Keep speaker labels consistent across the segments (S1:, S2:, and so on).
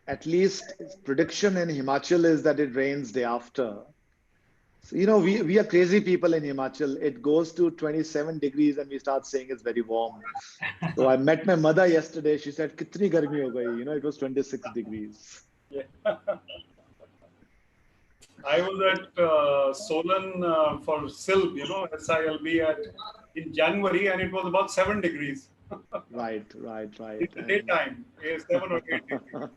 S1: at least prediction in Himachal is that it rains day after. So, we are crazy people in Himachal. It goes to 27 degrees and we start saying it's very warm. So I met my mother yesterday. She said, "Kitni garmi ho gayi?" It was 26 degrees.
S2: Yeah. I was at Solan for SILB, SILB in January, and it was about 7 degrees.
S1: Right.
S2: In the daytime, 7 or 8 degrees.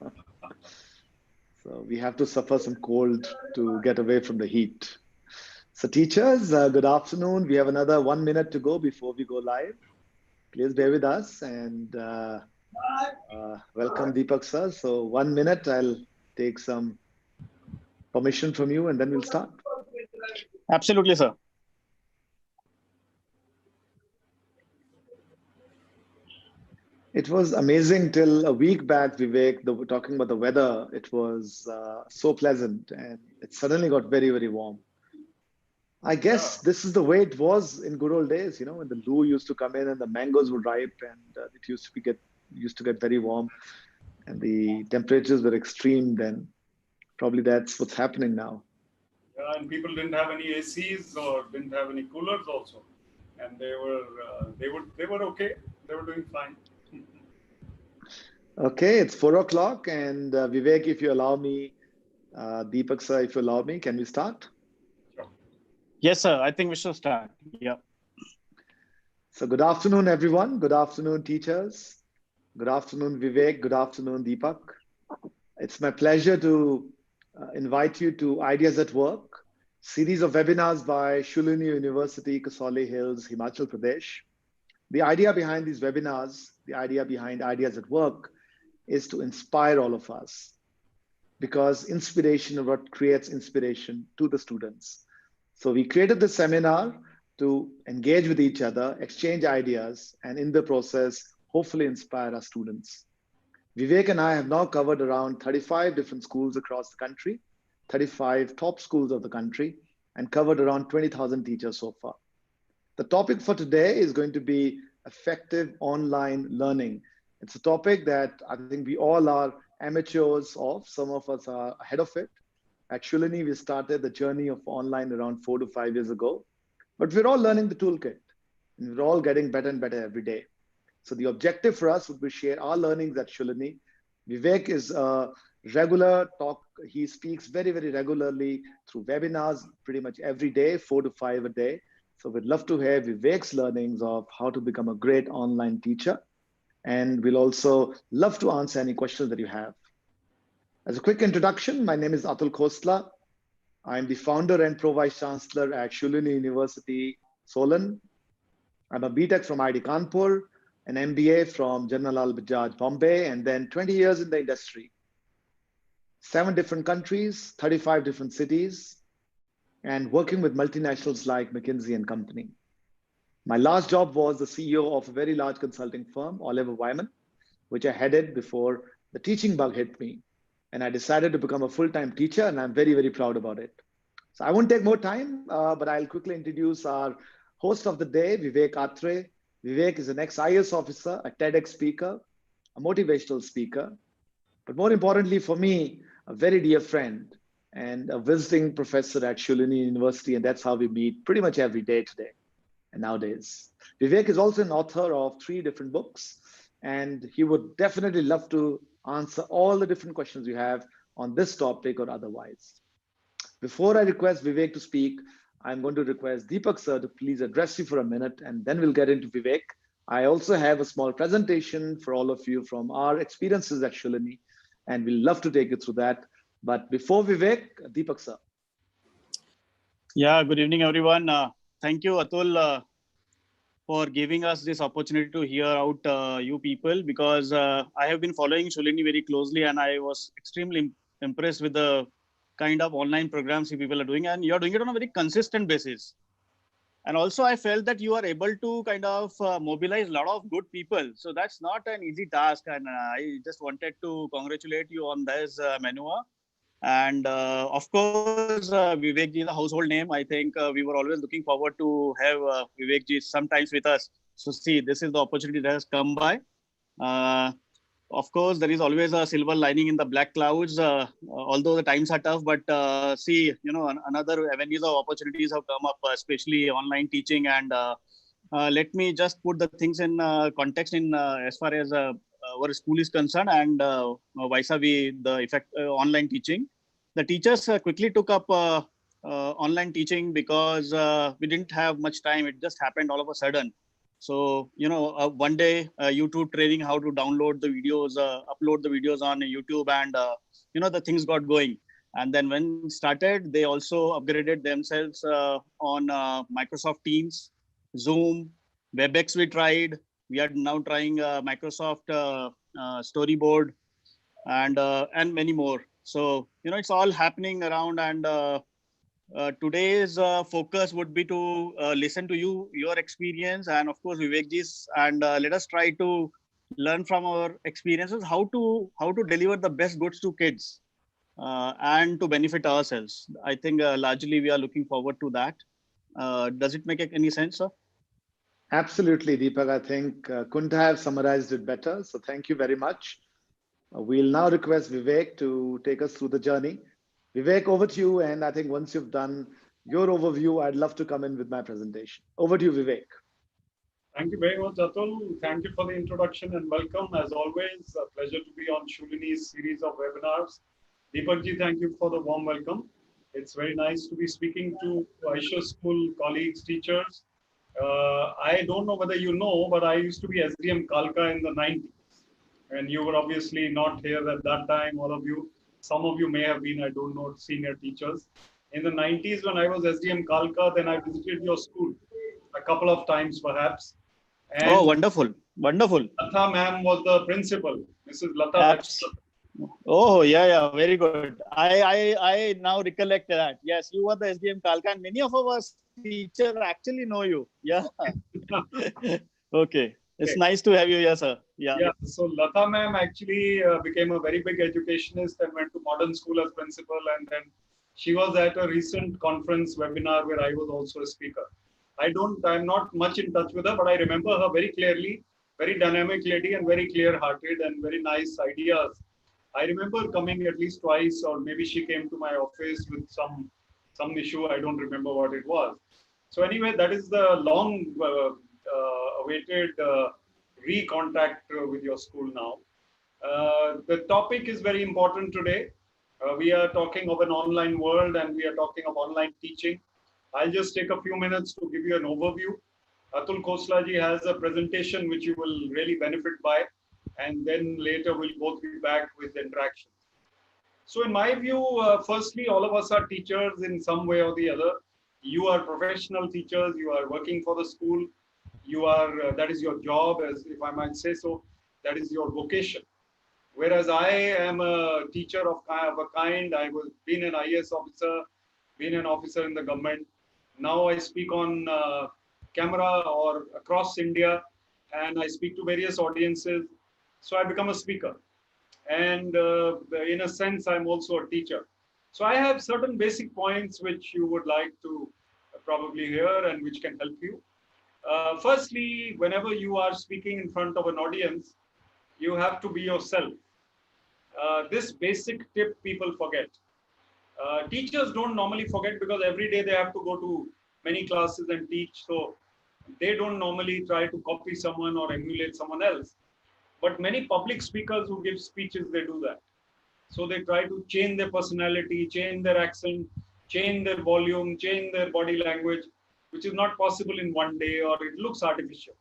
S1: So we have to suffer some cold to get away from the heat. So teachers, good afternoon. We have another 1 minute to go before we go live. Please bear with us and welcome Deepak sir. So 1 minute, I'll take some permission from you and then we'll start.
S3: Absolutely, sir.
S1: It was amazing till a week back, Vivek, talking about the weather. It was so pleasant and it suddenly got very, very warm. I guess this is the way it was in good old days, when the loo used to come in and the mangoes would ripe and it used to get very warm and the temperatures were extreme then. Probably that's what's happening now.
S2: Yeah, and people didn't have any ACs or didn't have any coolers also, and they were okay. They were doing fine.
S1: Okay, it's 4 o'clock, and Vivek, if you allow me, Deepak sir, if you allow me, can we start?
S2: Sure.
S3: Yes, sir. I think we should start. Yeah.
S1: So good afternoon, everyone. Good afternoon, teachers. Good afternoon, Vivek. Good afternoon, Deepak. It's my pleasure to invite you to Ideas at Work, series of webinars by Shoolini University, Khosla Hills, Himachal Pradesh. The idea behind these webinars, the idea behind Ideas at Work, is to inspire all of us, because inspiration is what creates inspiration to the students. So we created this seminar to engage with each other, exchange ideas, and in the process, hopefully inspire our students. Vivek and I have now covered around 35 different schools across the country, 35 top schools of the country, and covered around 20,000 teachers so far. The topic for today is going to be effective online learning. It's a topic that I think we all are amateurs of. Some of us are ahead of it. At Shoolini, we started the journey of online around 4 to 5 years ago, but we're all learning the toolkit and we're all getting better and better every day. So the objective for us would be share our learnings at Shoolini. Vivek is a regular talk. He speaks very, very regularly through webinars pretty much every day, 4 to 5 a day. So we'd love to hear Vivek's learnings of how to become a great online teacher. And we'll also love to answer any questions that you have. As a quick introduction, my name is Atul Khosla. I'm the founder and Pro-Vice Chancellor at Shoolini University, Solan. I'm a BTech from IIT Kanpur, an MBA from Janarlal Bajaj, Bombay, and then 20 years in the industry. 7 different countries, 35 different cities, and working with multinationals like McKinsey and Company. My last job was the CEO of a very large consulting firm, Oliver Wyman, which I headed before the teaching bug hit me. And I decided to become a full-time teacher, and I'm very, very proud about it. So I won't take more time, but I'll quickly introduce our host of the day, Vivek Atray. Vivek is an ex-IAS officer, a TEDx speaker, a motivational speaker, but more importantly for me, a very dear friend and a visiting professor at Shoolini University, and that's how we meet pretty much every day today and nowadays. Vivek is also an author of 3 different books, and he would definitely love to answer all the different questions you have on this topic or otherwise. Before I request Vivek to speak, I'm going to request Deepak sir to please address you for a minute, and then we'll get into Vivek. I also have a small presentation for all of you from our experiences at Shoolini, and we'll love to take you through that. But before Vivek, Deepak sir.
S3: Yeah, good evening, everyone. Thank you, Atul, for giving us this opportunity to hear out you people, because I have been following Shoolini very closely, and I was extremely impressed with the kind of online programs you people are doing, and you're doing it on a very consistent basis. And also, I felt that you are able to kind of mobilize a lot of good people. So that's not an easy task, and I just wanted to congratulate you on this maneuver. And of course, Vivek ji is a household name. I think we were always looking forward to have Vivek ji sometimes with us. So see, this is the opportunity that has come by. of course, there is always a silver lining in the black clouds. Although the times are tough, but see, another avenues of opportunities have come up, especially online teaching. And let me just put the things in context in as far as our school is concerned, and vis-a-vis the effect online teaching. The teachers quickly took up online teaching because we didn't have much time. It just happened all of a sudden. So, one day YouTube training how to download the videos, upload the videos on YouTube, and, the things got going. And then when it started, they also upgraded themselves on Microsoft Teams, Zoom, WebEx we tried. We are now trying Microsoft Storyboard and many more. So, it's all happening around, and today's focus would be to listen to your experience, and of course Vivekji's, and let us try to learn from our experiences how to deliver the best goods to kids and to benefit ourselves. I think largely we are looking forward to that. Does it make any sense, sir?
S1: Absolutely, Deepak. I think couldn't have summarized it better. So thank you very much. We'll now request Vivek to take us through the journey. Vivek, over to you. And I think once you've done your overview, I'd love to come in with my presentation. Over to you, Vivek.
S2: Thank you very much, Atul. Thank you for the introduction and welcome. As always, a pleasure to be on Shoolini's series of webinars. Deepakji, thank you for the warm welcome. It's very nice to be speaking to Aisha School colleagues, teachers. I don't know whether you know, but I used to be SDM Kalka in the 90s. And you were obviously not here at that time, all of you. Some of you may have been, I don't know, senior teachers. In the 90s, when I was SDM Kalka, then I visited your school a couple of times, perhaps. And
S3: oh, wonderful.
S2: Lata ma'am was the principal, Mrs. Lata.
S3: Oh, yeah, very good. I now recollect that. Yes, you were the SDM Kalka, and many of our teachers actually know you. Yeah. Okay. It's nice to have you here, sir. Yeah.
S2: So Lata ma'am actually became a very big educationist and went to modern school as principal. And then she was at a recent conference webinar where I was also a speaker. I'm not much in touch with her, but I remember her very clearly, very dynamic lady and very clear-hearted and very nice ideas. I remember coming at least twice, or maybe she came to my office with some issue. I don't remember what it was. So anyway, that is the long awaited re-contact with your school now. The topic is very important today. We are talking of an online world and we are talking of online teaching. I'll just take a few minutes to give you an overview. Atul Khosla ji has a presentation which you will really benefit by, and then later we'll both be back with interactions. So in my view, firstly, all of us are teachers in some way or the other. You are professional teachers, you are working for the school, you are, that is your job, as if I might say so, that is your vocation. Whereas I am a teacher of a kind, I was been an IAS officer, been an officer in the government. Now I speak on camera or across India, and I speak to various audiences. So I become a speaker. And in a sense, I'm also a teacher. So I have certain basic points which you would like to probably hear and which can help you. Firstly, whenever you are speaking in front of an audience, you have to be yourself. This basic tip people forget. Teachers don't normally forget because every day they have to go to many classes and teach. So they don't normally try to copy someone or emulate someone else. But many public speakers who give speeches, they do that. So they try to change their personality, change their accent, change their volume, change their body language, which is not possible in one day, or it looks artificial.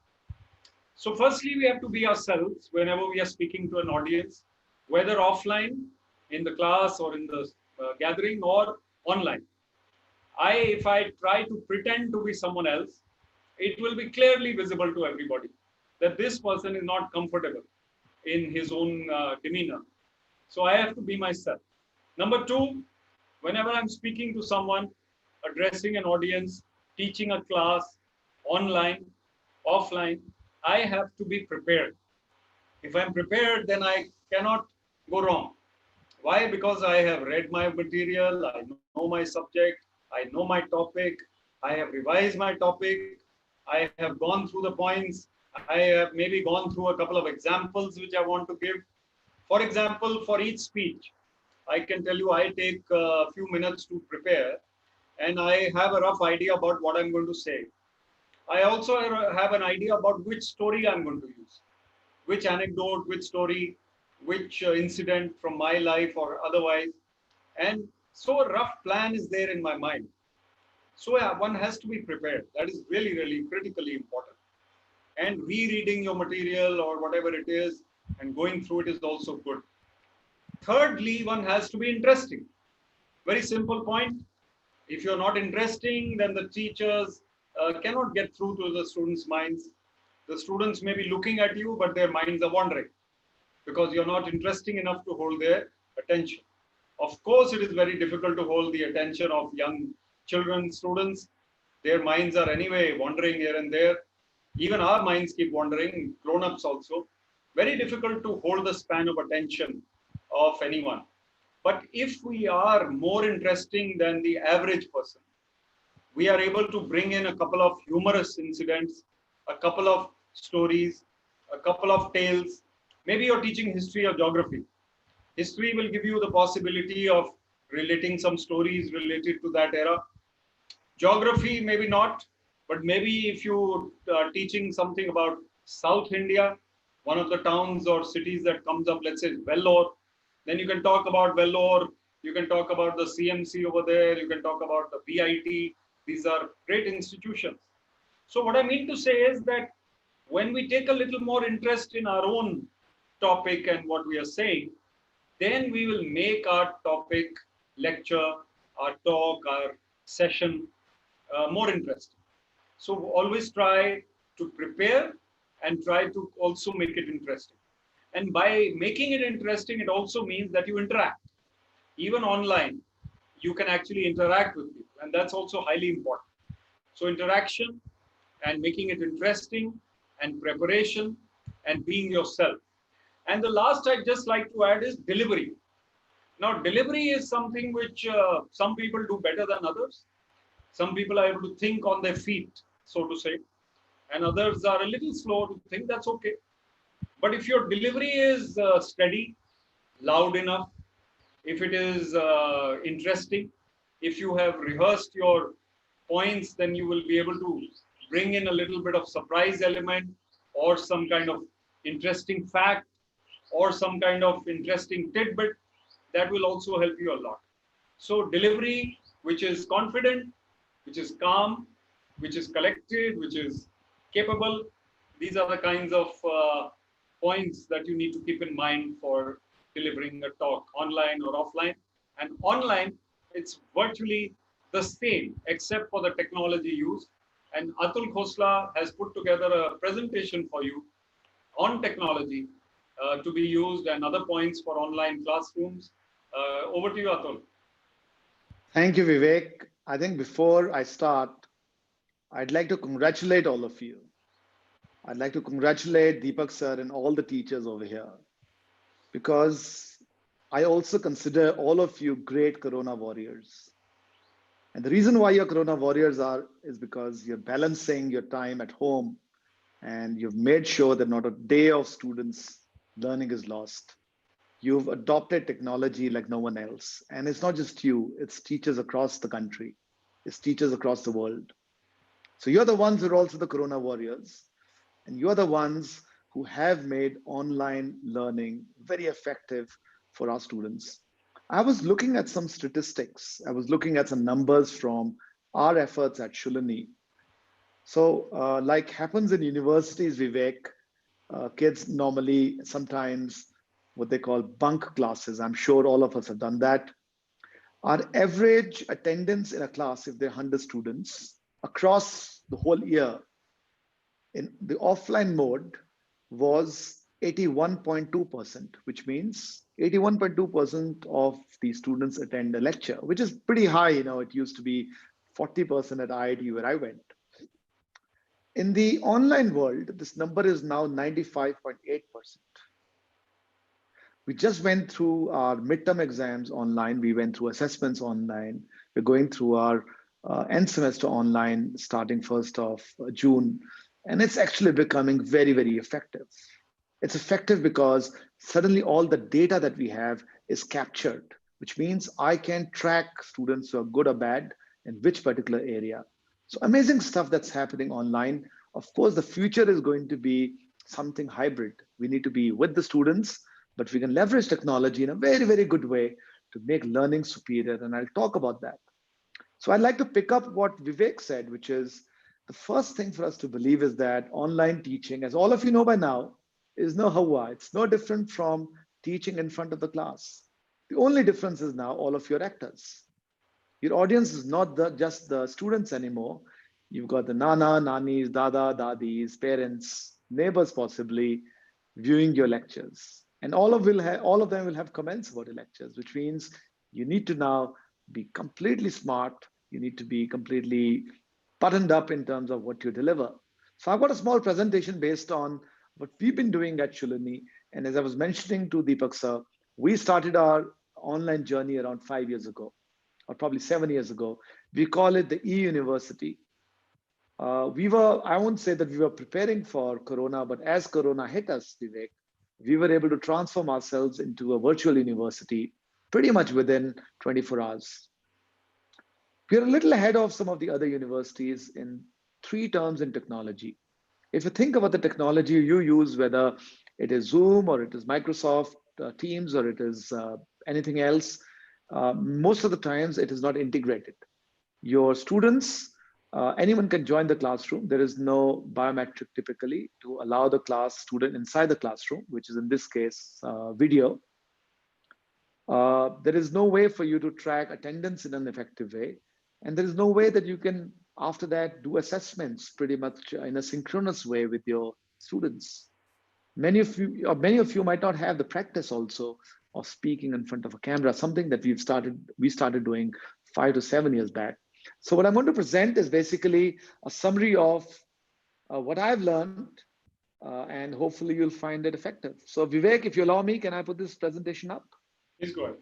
S2: So firstly, we have to be ourselves whenever we are speaking to an audience, whether offline, in the class or in the gathering, or online. If I try to pretend to be someone else, it will be clearly visible to everybody that this person is not comfortable in his own demeanor. So I have to be myself. Number two, whenever I'm speaking to someone, addressing an audience, teaching a class, online, offline, I have to be prepared. If I'm prepared, then I cannot go wrong. Why? Because I have read my material, I know my subject, I know my topic, I have revised my topic, I have gone through the points, I have maybe gone through a couple of examples which I want to give. For example, for each speech, I can tell you I take a few minutes to prepare and I have a rough idea about what I'm going to say. I also have an idea about which story I'm going to use, which anecdote, which story, which incident from my life or otherwise. And so a rough plan is there in my mind. So yeah, one has to be prepared. That is really, really critically important. And rereading your material or whatever it is and going through it is also good. Thirdly, one has to be interesting. Very simple point. If you're not interesting, then the teachers cannot get through to the students' minds. The students may be looking at you, but their minds are wandering because you're not interesting enough to hold their attention. Of course, it is very difficult to hold the attention of young children, students. Their minds are anyway wandering here and there. Even our minds keep wandering, grown-ups also. Very difficult to hold the span of attention of anyone. But if we are more interesting than the average person, we are able to bring in a couple of humorous incidents, a couple of stories, a couple of tales. Maybe you're teaching history or geography. History will give you the possibility of relating some stories related to that era. Geography, maybe not, but maybe if you are teaching something about South India, one of the towns or cities that comes up, let's say Vellore, then you can talk about Vellore, you can talk about the CMC over there, you can talk about the BIT. These are great institutions. So what I mean to say is that when we take a little more interest in our own topic and what we are saying, then we will make our topic, lecture, our talk, our session more interesting. So always try to prepare and try to also make it interesting. And by making it interesting, it also means that you interact. Even online, you can actually interact with people, and that's also highly important. So interaction and making it interesting and preparation and being yourself. And the last I'd just like to add is delivery. Now, delivery is something which some people do better than others. Some people are able to think on their feet, so to say, and others are a little slow to think. That's okay. But if your delivery is steady, loud enough, if it is interesting, if you have rehearsed your points, then you will be able to bring in a little bit of surprise element or some kind of interesting fact or some kind of interesting tidbit that will also help you a lot. So delivery, which is confident, which is calm, which is collected, which is capable. These are the kinds of points that you need to keep in mind for delivering a talk online or offline. And online, it's virtually the same except for the technology used. And Atul Khosla has put together a presentation for you on technology to be used and other points for online classrooms. Over to you, Atul.
S1: Thank you, Vivek. I think before I start, I'd like to congratulate all of you. I'd like to congratulate Deepak sir and all the teachers over here, because I also consider all of you great Corona warriors. And the reason why you're Corona warriors is because you're balancing your time at home and you've made sure that not a day of students' learning is lost. You've adopted technology like no one else. And it's not just you, it's teachers across the country, it's teachers across the world. So you're the ones who are also the Corona warriors. And you're the ones who have made online learning very effective for our students. I was looking at some statistics. I was looking at some numbers from our efforts at Shoolini. So like happens in universities, Vivek, kids normally sometimes what they call bunk classes. I'm sure all of us have done that. Our average attendance in a class, if there are 100 students across the whole year, in the offline mode was 81.2%, which means 81.2% of the students attend a lecture, which is pretty high. You know, it used to be 40% at IIT where I went. In the online world, this number is now 95.8%. We just went through our midterm exams online. We went through assessments online. We're going through our end semester online starting 1st of June. And it's actually becoming very, very effective. It's effective because Suddenly all the data that we have is captured, which means I can track students who are good or bad in which particular area. So amazing stuff that's happening online. Of course, the future is going to be something hybrid. We need to be with the students, but we can leverage technology in a very, very good way to make learning superior. And I'll talk about that. So I'd like to pick up what Vivek said, which is the first thing for us to believe is that online teaching, as all of you know by now, is no Hawa. It's no different from teaching in front of the class. The only difference is now all of your actors. Your audience is not just the students anymore. You've got the nana, nanis, dada, dadis, parents, neighbors possibly viewing your lectures. And all of them will have comments about your lectures, which means you need to now be completely smart. You need to be completely buttoned up in terms of what you deliver. So I've got a small presentation based on what we've been doing at Shoolini. And as I was mentioning to Deepak sir, we started our online journey around 5 years ago, or probably 7 years ago. We call it the e-university. I won't say that we were preparing for Corona, but as Corona hit us, Vivek, we were able to transform ourselves into a virtual university pretty much within 24 hours. We're a little ahead of some of the other universities in three terms in technology. If you think about the technology you use, whether it is Zoom or it is Microsoft Teams or it is anything else, most of the times it is not integrated. Your students, anyone can join the classroom. There is no biometric typically to allow the class student inside the classroom, which is in this case video. There is no way for you to track attendance in an effective way. And there is no way that you can, after that, do assessments pretty much in a synchronous way with your students. Many of you might not have the practice also of speaking in front of a camera, something that we started doing 5 to 7 years back. So what I'm going to present is basically a summary of what I've learned, and hopefully you'll find it effective. So Vivek, if you allow me, can I put this presentation up?
S2: Please go ahead.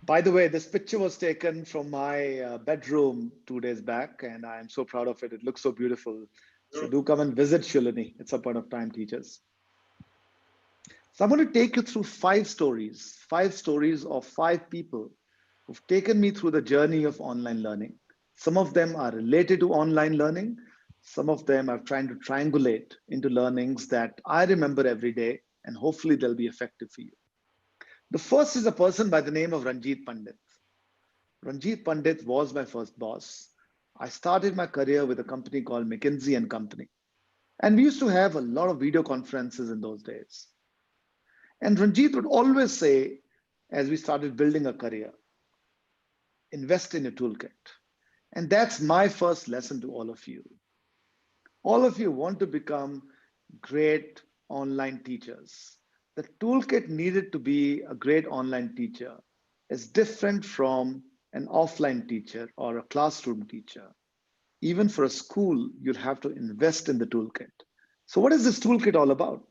S1: By the way, this picture was taken from my bedroom 2 days back, and I'm so proud of it. It looks so beautiful. So do come and visit Shoolini at some point of time, teachers. So I'm going to take you through 5 stories of 5 people who've taken me through the journey of online learning. Some of them are related to online learning. Some of them are trying to triangulate into learnings that I remember every day, and hopefully they'll be effective for you. The first is a person by the name of Ranjit Pandit. Ranjit Pandit was my first boss. I started my career with a company called McKinsey and Company. And we used to have a lot of video conferences in those days. And Ranjit would always say, as we started building a career, invest in your toolkit. And that's my first lesson to all of you. All of you want to become great online teachers. The toolkit needed to be a great online teacher is different from an offline teacher or a classroom teacher. Even for a school, you'll have to invest in the toolkit. So what is this toolkit all about?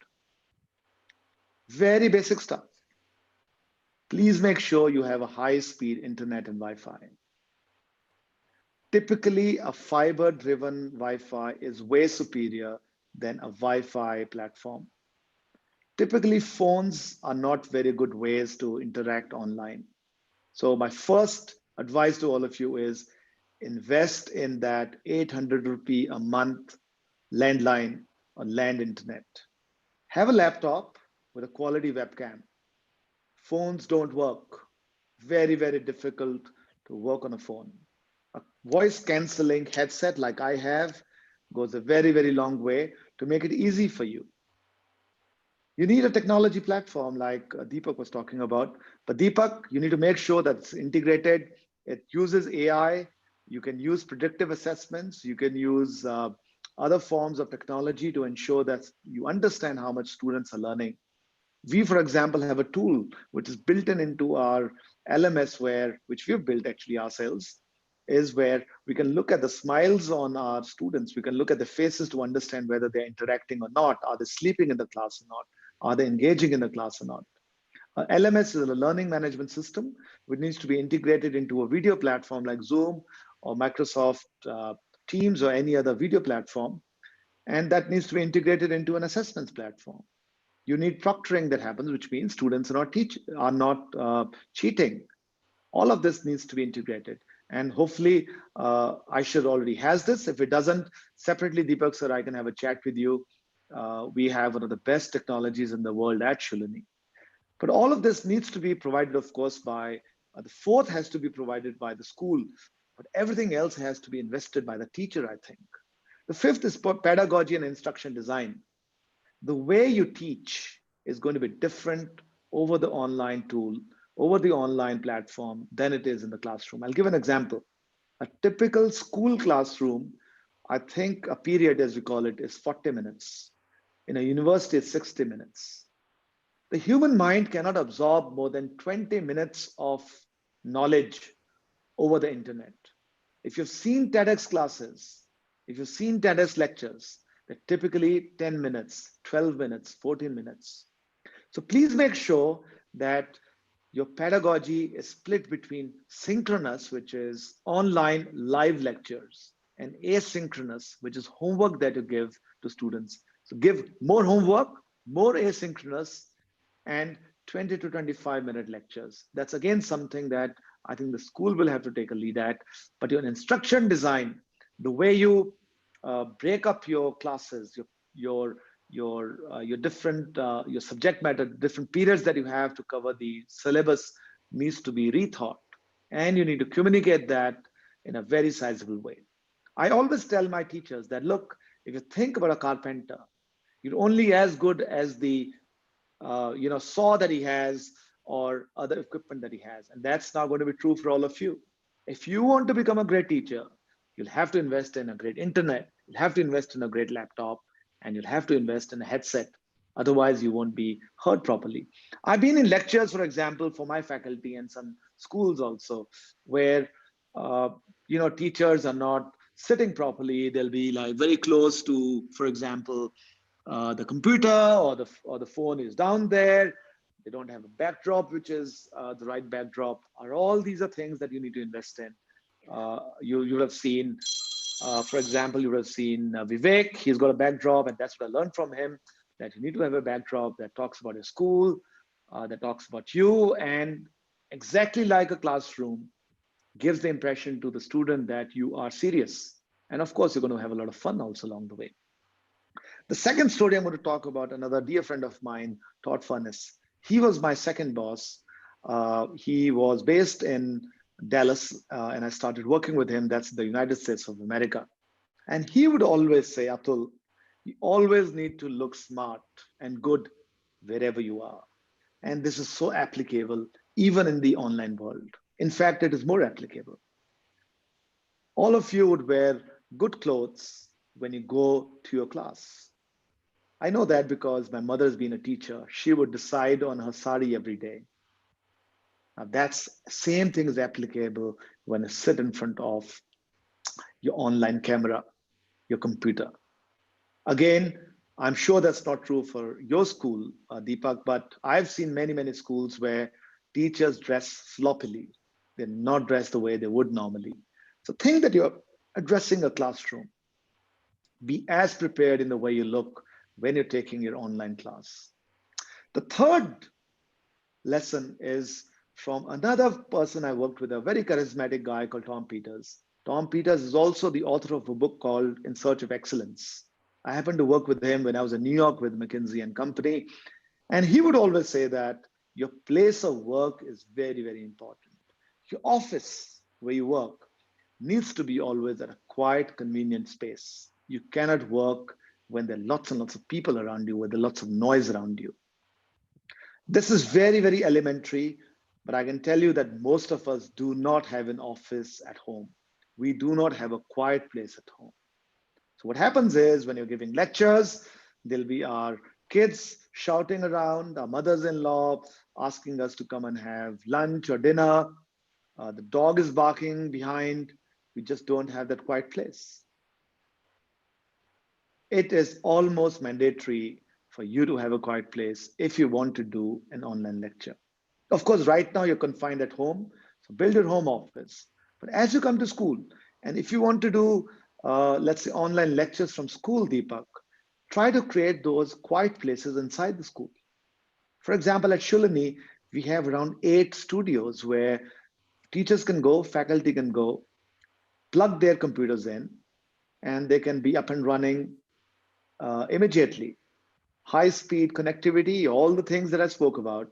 S1: Very basic stuff. Please make sure you have a high-speed internet and Wi-Fi. Typically, a fiber-driven Wi-Fi is way superior than a Wi-Fi platform. Typically, phones are not very good ways to interact online. So my first advice to all of you is invest in that 800 rupee a month landline or land internet. Have a laptop with a quality webcam. Phones don't work. Very, very difficult to work on a phone. A voice canceling headset like I have goes a very, very long way to make it easy for you. You need a technology platform like Deepak was talking about. But Deepak, you need to make sure that it's integrated. It uses AI. You can use predictive assessments. You can use other forms of technology to ensure that you understand how much students are learning. We, for example, have a tool which is built into our LMS which we've built actually ourselves, is where we can look at the smiles on our students. We can look at the faces to understand whether they're interacting or not. Are they sleeping in the class or not? Are they engaging in the class or not? LMS is a learning management system which needs to be integrated into a video platform like Zoom or Microsoft Teams or any other video platform. And that needs to be integrated into an assessments platform. You need proctoring that happens, which means students are not cheating. All of this needs to be integrated. And hopefully, Aishar already has this. If it doesn't, separately, Deepak sir, I can have a chat with you. We have one of the best technologies in the world at Shoolini. But all of this needs to be provided, of course, by the fourth has to be provided by the school, but everything else has to be invested by the teacher, I think. The fifth is pedagogy and instruction design. The way you teach is going to be different over the online tool, over the online platform than it is in the classroom. I'll give an example. A typical school classroom, I think a period, as we call it, is 40 minutes. In a university, it's 60 minutes. The human mind cannot absorb more than 20 minutes of knowledge over the internet. If you've seen TEDx classes, if you've seen TEDx lectures, they're typically 10 minutes, 12 minutes, 14 minutes. So please make sure that your pedagogy is split between synchronous, which is online live lectures, and asynchronous, which is homework that you give to students. So give more homework, more asynchronous, and 20 to 25-minute lectures. That's again something that I think the school will have to take a lead at. But your instruction design, the way you break up your classes, your different your subject matter, different periods that you have to cover the syllabus needs to be rethought, and you need to communicate that in a very sizable way. I always tell my teachers that, look, if you think about a carpenter, you're only as good as the saw that he has or other equipment that he has. And that's not going to be true for all of you. If you want to become a great teacher, you'll have to invest in a great internet, you'll have to invest in a great laptop, and you'll have to invest in a headset. Otherwise, you won't be heard properly. I've been in lectures, for example, for my faculty and some schools also, where teachers are not sitting properly. They'll be like very close to, for example, the computer or the phone is down there. They don't have a backdrop, which is the right backdrop. All these are things that you need to invest in. You would have seen, for example, you would have seen Vivek. He's got a backdrop, and that's what I learned from him, that you need to have a backdrop that talks about your school, that talks about you, and exactly like a classroom, gives the impression to the student that you are serious. And of course, you're going to have a lot of fun also along the way. The second story I'm going to talk about, another dear friend of mine, Todd Furness. He was my second boss. He was based in Dallas, and I started working with him. That's the United States of America. And he would always say, Atul, you always need to look smart and good wherever you are. And this is so applicable even in the online world. In fact, it is more applicable. All of you would wear good clothes when you go to your class. I know that because my mother has been a teacher. She would decide on her sari every day. Now that's same thing is applicable when you sit in front of your online camera, your computer. Again, I'm sure that's not true for your school, Deepak, but I've seen many, many schools where teachers dress sloppily. They're not dressed the way they would normally. So think that you're addressing a classroom. Be as prepared in the way you look when you're taking your online class. The third lesson is from another person I worked with, a very charismatic guy called Tom Peters. Tom Peters is also the author of a book called In Search of Excellence. I happened to work with him when I was in New York with McKinsey and Company. And he would always say that your place of work is very, very important. Your office where you work needs to be always at a quiet, convenient space. You cannot work when there are lots and lots of people around you, when there are lots of noise around you. This is very, very elementary, but I can tell you that most of us do not have an office at home. We do not have a quiet place at home. So what happens is when you're giving lectures, there'll be our kids shouting around, our mothers-in-law asking us to come and have lunch or dinner. The dog is barking behind. We just don't have that quiet place. It is almost mandatory for you to have a quiet place if you want to do an online lecture. Of course, right now you're confined at home, so build your home office. But as you come to school And if you want to do, let's say, online lectures from school, Deepak, try to create those quiet places inside the school. For example, at Shoolini, we have around 8 studios where teachers can go, faculty can go, plug their computers in, and they can be up and running immediately. High speed connectivity, all the things that I spoke about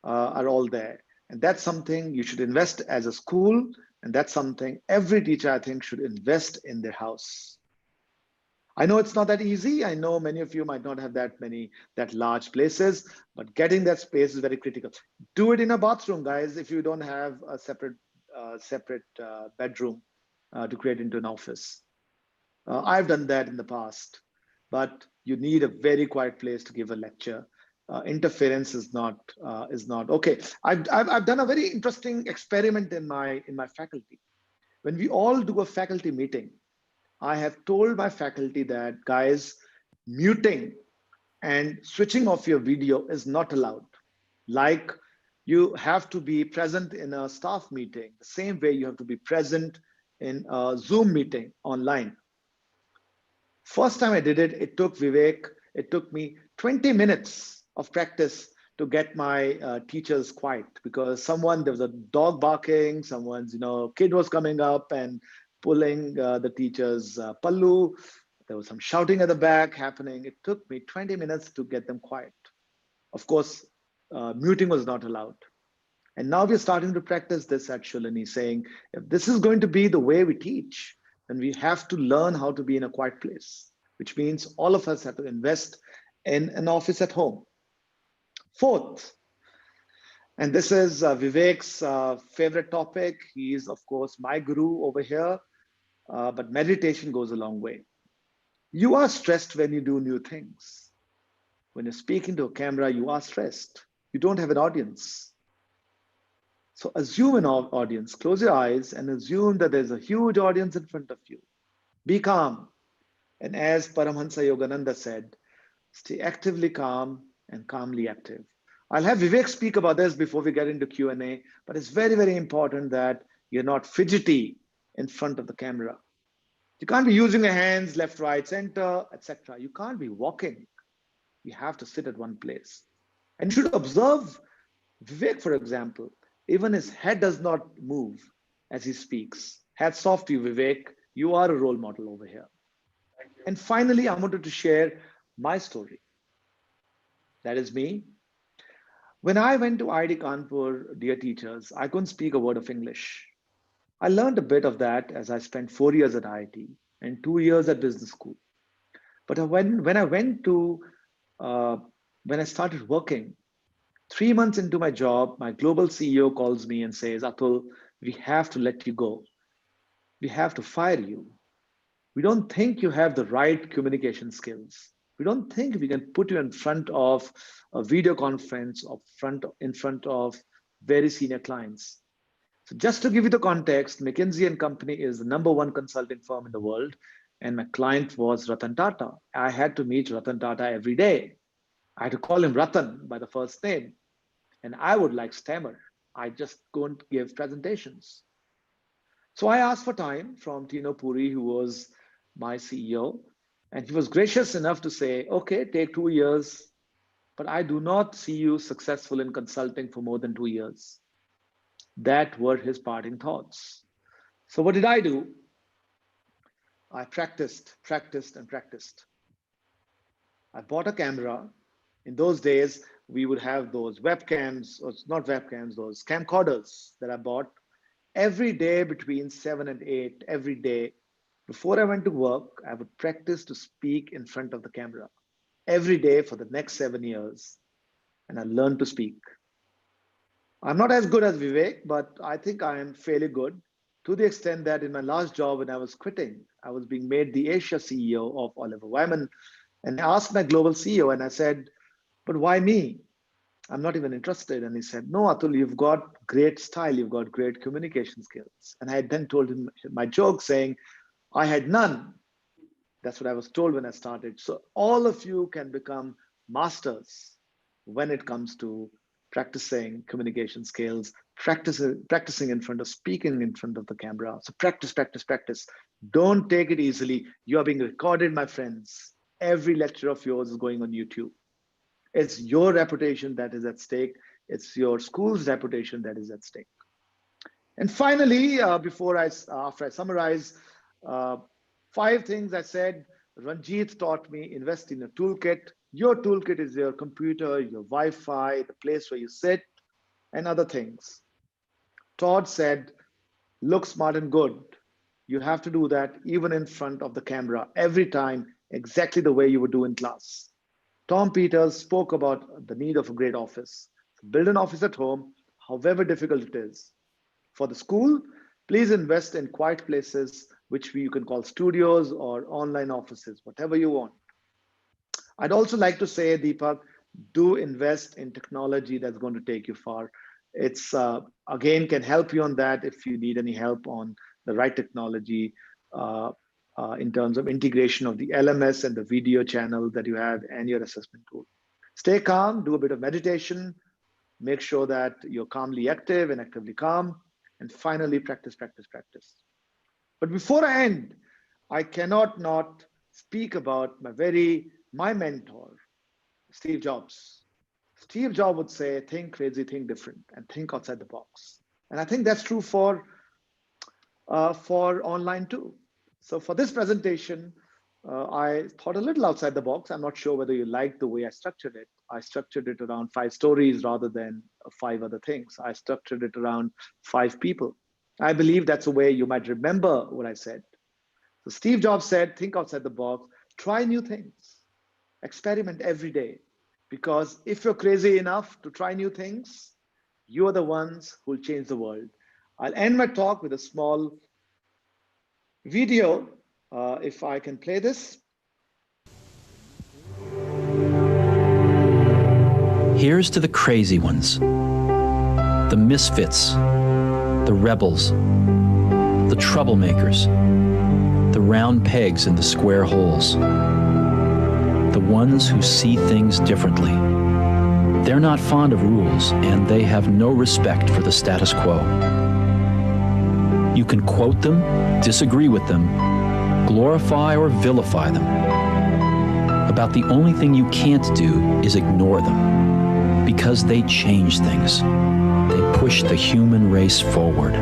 S1: are all there. And that's something you should invest as a school. And that's something every teacher, I think, should invest in their house. I know it's not that easy. I know many of you might not have that large places, but getting that space is very critical. Do it in a bathroom, guys, if you don't have a separate bedroom to create into an office. I've done that in the past, but you need a very quiet place to give a lecture. Interference is not okay. I've done a very interesting experiment in my faculty. When we all do a faculty meeting, I have told my faculty that, guys, muting and switching off your video is not allowed. Like, you have to be present in a staff meeting, the same way you have to be present in a Zoom meeting online. First time I did it, it took me 20 minutes of practice to get my teachers quiet, because there was a dog barking, someone's kid was coming up and pulling the teacher's pallu. There was some shouting at the back happening. It took me 20 minutes to get them quiet. Of course, muting was not allowed. And now we're starting to practice this at Shoolini, saying, if this is going to be the way we teach, then we have to learn how to be in a quiet place, which means all of us have to invest in an office at home. Fourth, and this is Vivek's favorite topic. He is, of course, my guru over here, but meditation goes a long way. You are stressed when you do new things. When you're speaking to a camera, you are stressed. You don't have an audience. So assume an audience, close your eyes and assume that there's a huge audience in front of you. Be calm. And as Paramhansa Yogananda said, stay actively calm and calmly active. I'll have Vivek speak about this before we get into Q&A, but it's very, very important that you're not fidgety in front of the camera. You can't be using your hands left, right, center, etc. You can't be walking. You have to sit at one place. And you should observe Vivek, for example. Even his head does not move as he speaks. Hats off to you, Vivek. You are a role model over here. And finally, I wanted to share my story. That is me. When I went to IIT Kanpur, dear teachers, I couldn't speak a word of English. I learned a bit of that as I spent 4 years at IIT and 2 years at business school. But when I started working, 3 months into my job, my global CEO calls me and says, Atul, we have to let you go. We have to fire you. We don't think you have the right communication skills. We don't think we can put you in front of a video conference or in front of very senior clients. So just to give you the context, McKinsey & Company is the #1 consulting firm in the world. And my client was Ratan Tata. I had to meet Ratan Tata every day. I had to call him Ratan by the first name. And I would like stammer. I just couldn't give presentations. So I asked for time from Tino Puri, who was my CEO. And he was gracious enough to say, okay, take 2 years, but I do not see you successful in consulting for more than 2 years. That were his parting thoughts. So what did I do? I practiced. I bought a camera. In those days, we would have those webcams, or not webcams, those camcorders that I bought every day between 7 and 8, every day. Before I went to work, I would practice to speak in front of the camera every day for the next 7 years. And I learned to speak. I'm not as good as Vivek, but I think I am fairly good, to the extent that in my last job, when I was quitting, I was being made the Asia CEO of Oliver Wyman. And I asked my global CEO and I said, but why me? I'm not even interested. And he said, no, Atul, you've got great style. You've got great communication skills. And I had then told him my joke saying, I had none. That's what I was told when I started. So all of you can become masters when it comes to practicing communication skills practicing in front of, speaking in front of the camera. So practice, practice, practice. Don't take it easily. You are being recorded, my friends. Every lecture of yours is going on YouTube. It's your reputation that is at stake. It's your school's reputation that is at stake. And finally, after I summarize, 5 things I said, Ranjit taught me: invest in a toolkit. Your toolkit is your computer, your Wi-Fi, the place where you sit, and other things. Todd said, look smart and good. You have to do that even in front of the camera every time, exactly the way you would do in class. Tom Peters spoke about the need of a great office. Build an office at home, however difficult it is. For the school, please invest in quiet places, which you can call studios or online offices, whatever you want. I'd also like to say, Deepak, do invest in technology that's going to take you far. It's again, can help you on that if you need any help on the right technology in terms of integration of the LMS and the video channel that you have and your assessment tool. Stay calm, do a bit of meditation, make sure that you're calmly active and actively calm, and finally practice, practice, practice. But before I end, I cannot not speak about my mentor, Steve Jobs. Steve Jobs would say, think crazy, think different, and think outside the box. And I think that's true for online too. So for this presentation, I thought a little outside the box. I'm not sure whether you like the way I structured it. I structured it around 5 stories rather than 5 other things. I structured it around 5 people. I believe that's a way you might remember what I said. So Steve Jobs said, think outside the box, try new things, experiment every day. Because if you're crazy enough to try new things, you're the ones who'll change the world. I'll end my talk with a small video, if I can play this.
S4: Here's to the crazy ones, the misfits, the rebels, the troublemakers, the round pegs in the square holes, the ones who see things differently. They're not fond of rules, and they have no respect for the status quo. You can quote them, disagree with them, glorify or vilify them. About the only thing you can't do is ignore them, because they change things. They push the human race forward.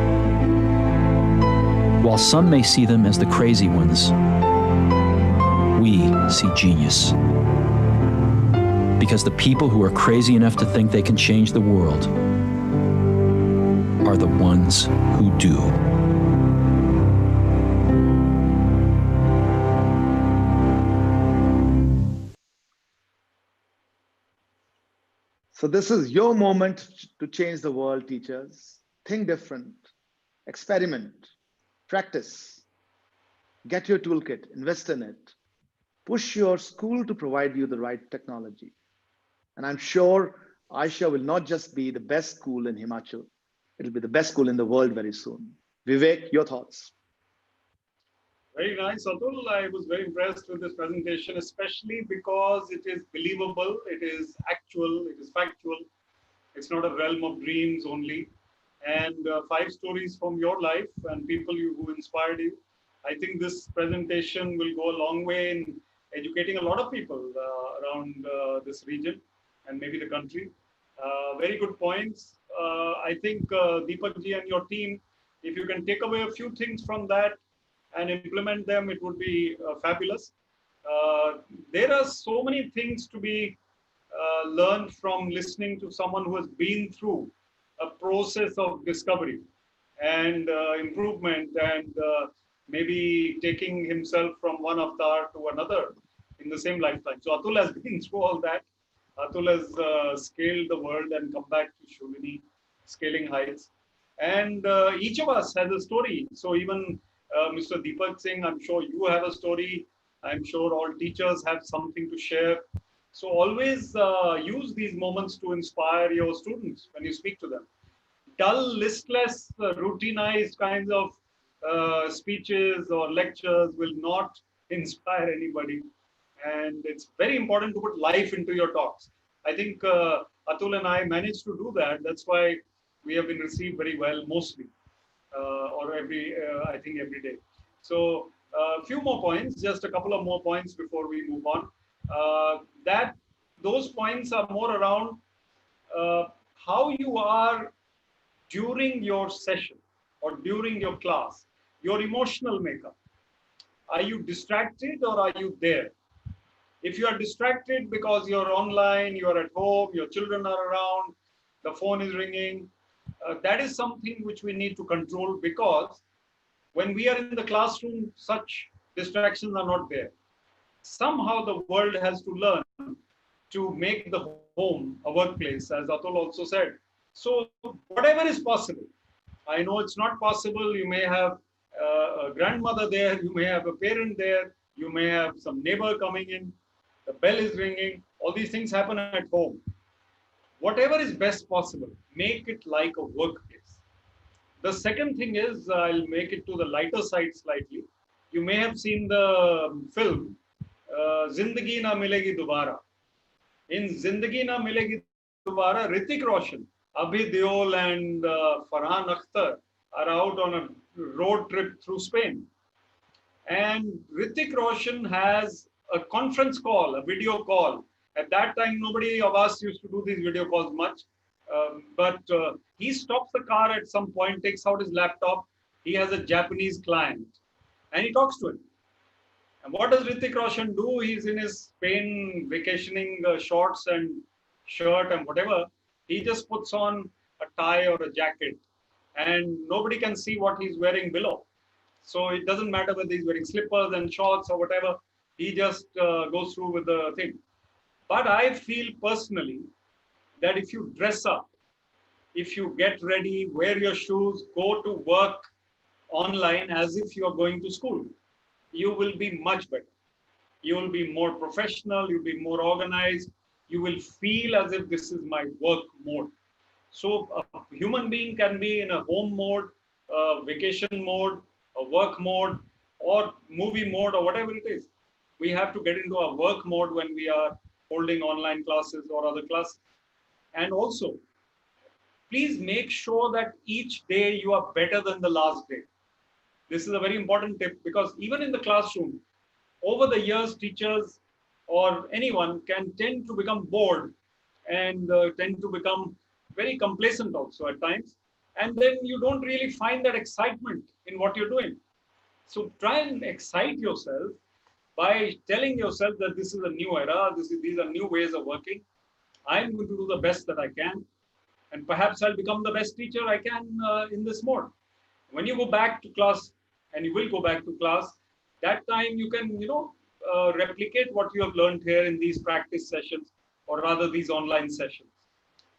S4: While some may see them as the crazy ones, we see genius. Because the people who are crazy enough to think they can change the world are the ones who do.
S1: So this is your moment to change the world, teachers. Think different, experiment, practice, get your toolkit, invest in it, push your school to provide you the right technology. And I'm sure Aisha will not just be the best school in Himachal, it'll be the best school in the world very soon. Vivek, your thoughts?
S2: Very nice, Atul. I was very impressed with this presentation, especially because it is believable, it is actual, it is factual. It's not a realm of dreams only. And 5 stories from your life and people who inspired you. I think this presentation will go a long way in educating a lot of people around this region and maybe the country. Very good points. I think Deepak ji and your team, if you can take away a few things from that and implement them, it would be fabulous. There are so many things to be learned from listening to someone who has been through a process of discovery and improvement and maybe taking himself from one avatar to another in the same lifetime. So Atul has been through all that. Atul has scaled the world and come back to Shoolini, scaling heights. And each of us has a story. So even Mr. Deepak Singh, I'm sure you have a story. I'm sure all teachers have something to share. So always use these moments to inspire your students when you speak to them. Dull, listless, routinized kinds of speeches or lectures will not inspire anybody. And it's very important to put life into your talks. I think Atul and I managed to do that. That's why we have been received very well, mostly, or I think every day. So a few more points, just a couple of more points before we move on. Those points are more around how you are during your session or during your class, your emotional makeup. Are you distracted or are you there? If you are distracted because you're online, you're at home, your children are around, the phone is ringing, that is something which we need to control, because when we are in the classroom, such distractions are not there. Somehow the world has to learn to make the home a workplace, as Atul also said. So whatever is possible, I know it's not possible. You may have a grandmother there, you may have a parent there, you may have some neighbor coming in, the bell is ringing, all these things happen at home. Whatever is best possible, make it like a workplace. The second thing is, I'll make it to the lighter side slightly. You may have seen the film, Zindagi Na Milegi Dobara. In Zindagi Na Milegi Dobara, Hrithik Roshan, Abhi Deol and Farhan Akhtar are out on a road trip through Spain. And Hrithik Roshan has a conference call, a video call. At that time, nobody of us used to do these video calls much. But he stops the car at some point, takes out his laptop. He has a Japanese client and he talks to him. And what does Hrithik Roshan do? He's in his Spain vacationing shorts and shirt and whatever. He just puts on a tie or a jacket and nobody can see what he's wearing below. So it doesn't matter whether he's wearing slippers and shorts or whatever. He just goes through with the thing. But I feel personally that if you dress up, if you get ready, wear your shoes, go to work online as if you are going to school, you will be much better. You will be more professional, you'll be more organized, you will feel as if this is my work mode. So a human being can be in a home mode, a vacation mode, a work mode, or movie mode, or whatever it is. We have to get into a work mode when we are holding online classes or other classes. And also, please make sure that each day you are better than the last day. This is a very important tip, because even in the classroom, over the years, teachers or anyone can tend to become bored and tend to become very complacent also at times. And then you don't really find that excitement in what you're doing. So try and excite yourself by telling yourself that this is a new era, these are new ways of working. I'm going to do the best that I can. And perhaps I'll become the best teacher I can in this mode. When you go back to class, and you will go back to class, that time you can, replicate what you have learned here in these practice sessions, or rather these online sessions.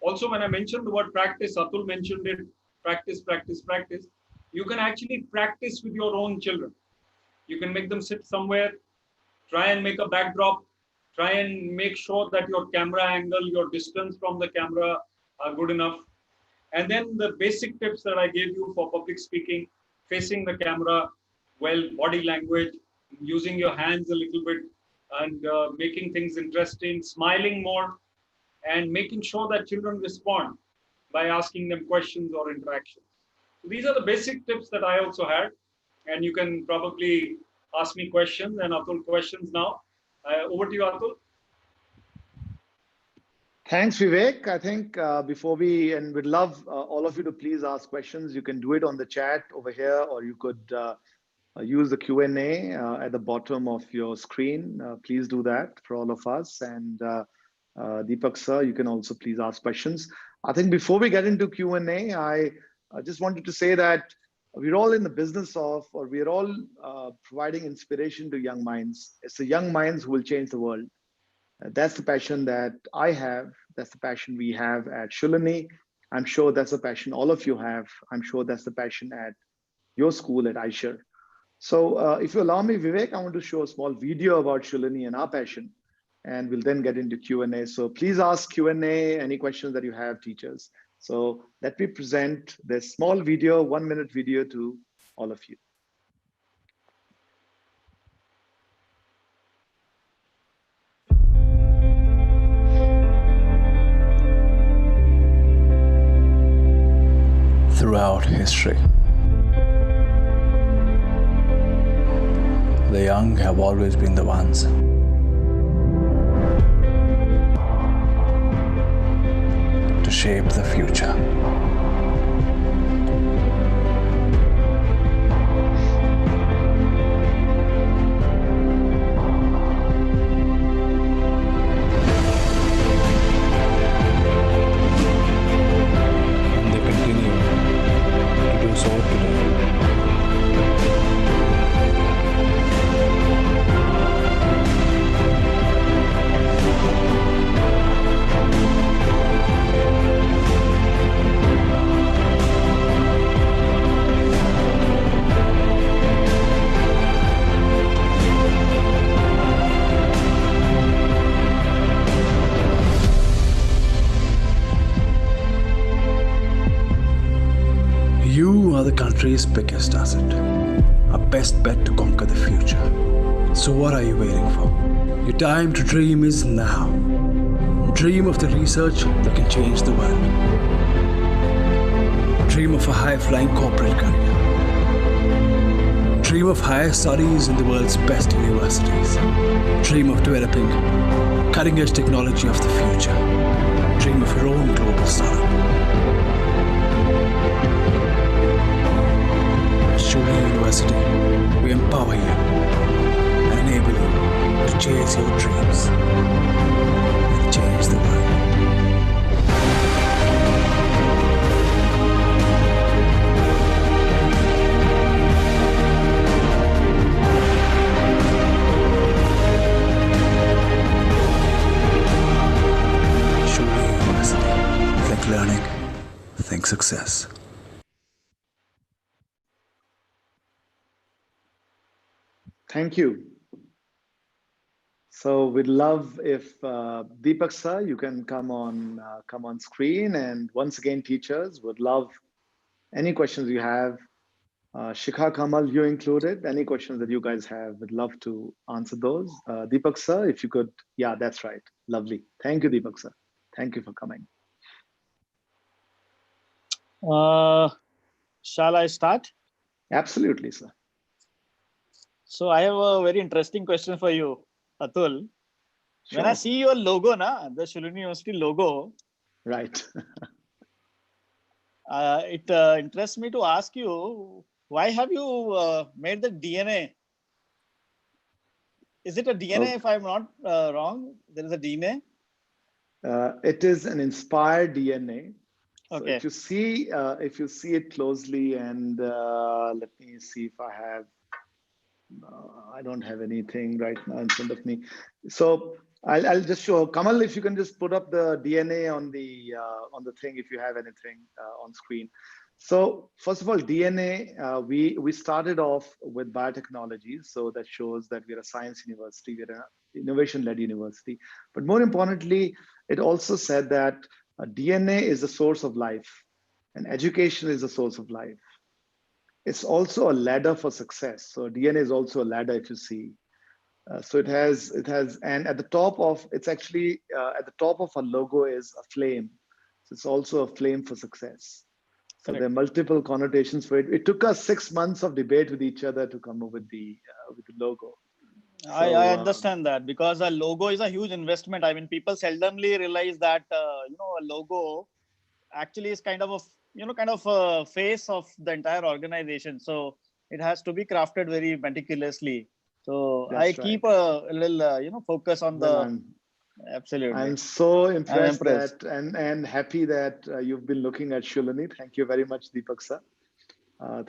S2: Also, when I mentioned the word practice, Atul mentioned it, practice, practice, practice. You can actually practice with your own children. You can make them sit somewhere, try and make a backdrop, try and make sure that your camera angle, your distance from the camera are good enough. And then the basic tips that I gave you for public speaking, facing the camera, well, body language, using your hands a little bit, and making things interesting, smiling more, and making sure that children respond by asking them questions or interactions. So these are the basic tips that I also had. And you can probably ask me questions, and Atul, questions now. Over to you, Atul.
S1: Thanks, Vivek. I think before and we'd love all of you to please ask questions. You can do it on the chat over here, or you could use the Q&A at the bottom of your screen. Please do that for all of us. And Deepak sir, you can also please ask questions. I think before we get into Q&A, I just wanted to say that we're all in the business of, or we're all providing inspiration to young minds. It's the young minds who will change the world. That's the passion that I have. That's the passion we have at Shoolini. I'm sure that's the passion all of you have. I'm sure that's the passion at your school at Aisha. So if you allow me, Vivek, I want to show a small video about Shoolini and our passion, and we'll then get into Q&A. So please ask Q&A, any questions that you have, teachers. So let me present this small video, 1-minute video to all of you.
S5: throughout history. The young have always been the ones to shape the future. And they continue to do so today. You are the country's biggest asset, our best bet to conquer the future. So what are you waiting for? Your time to dream is now. Dream of the research that can change the world. Dream of a high-flying corporate career. Dream of higher studies in the world's best universities. Dream of developing cutting-edge technology of the future. Dream of your own global startup. Shoolini University, we empower you and enable you to chase your dreams and change the world. Shoolini University, think learning, think success.
S1: Thank you. So we'd love if Deepak sir, you can come on screen. And once again, teachers would love any questions you have. Shikha, Kamal, you included. Any questions that you guys have, would love to answer those. Deepak sir, if you could, yeah, that's right. Lovely. Thank you, Deepak sir. Thank you for coming.
S3: Shall I start?
S1: Absolutely, sir.
S3: So I have a very interesting question for you, Atul.
S1: Sure.
S3: When I see your logo, the Shoolini University logo,
S1: Right.
S3: it interests me to ask you, why have you made the DNA? Is it a DNA? If I'm not wrong, there is a DNA.
S1: It is an inspired DNA.
S3: Okay.
S1: So if you see it closely, and let me see if I have. I don't have anything right now in front of me. So I'll just show. Kamal, if you can just put up the DNA on the thing, if you have anything on screen. So first of all, DNA, we started off with biotechnology. So that shows that we're a science university, we're an innovation-led university. But more importantly, it also said that DNA is the source of life and education is the source of life. It's also a ladder for success. So DNA is also a ladder, if you see. So it has, and at the top of, it's actually, at the top of our logo is a flame. So it's also a flame for success. So
S3: Correct.
S1: there are multiple connotations for it. It took us 6 months of debate with each other to come up with the logo.
S3: I understand that, because a logo is a huge investment. I mean, people seldomly realize that, a logo actually is kind of a, a face of the entire organization. So it has to be crafted very meticulously. So
S1: That's
S3: I
S1: right.
S3: keep a little, focus on the. Absolutely.
S1: I'm so impressed,
S3: impressed.
S1: that and happy that you've been looking at Shoolini. Thank you very much, Deepak sir.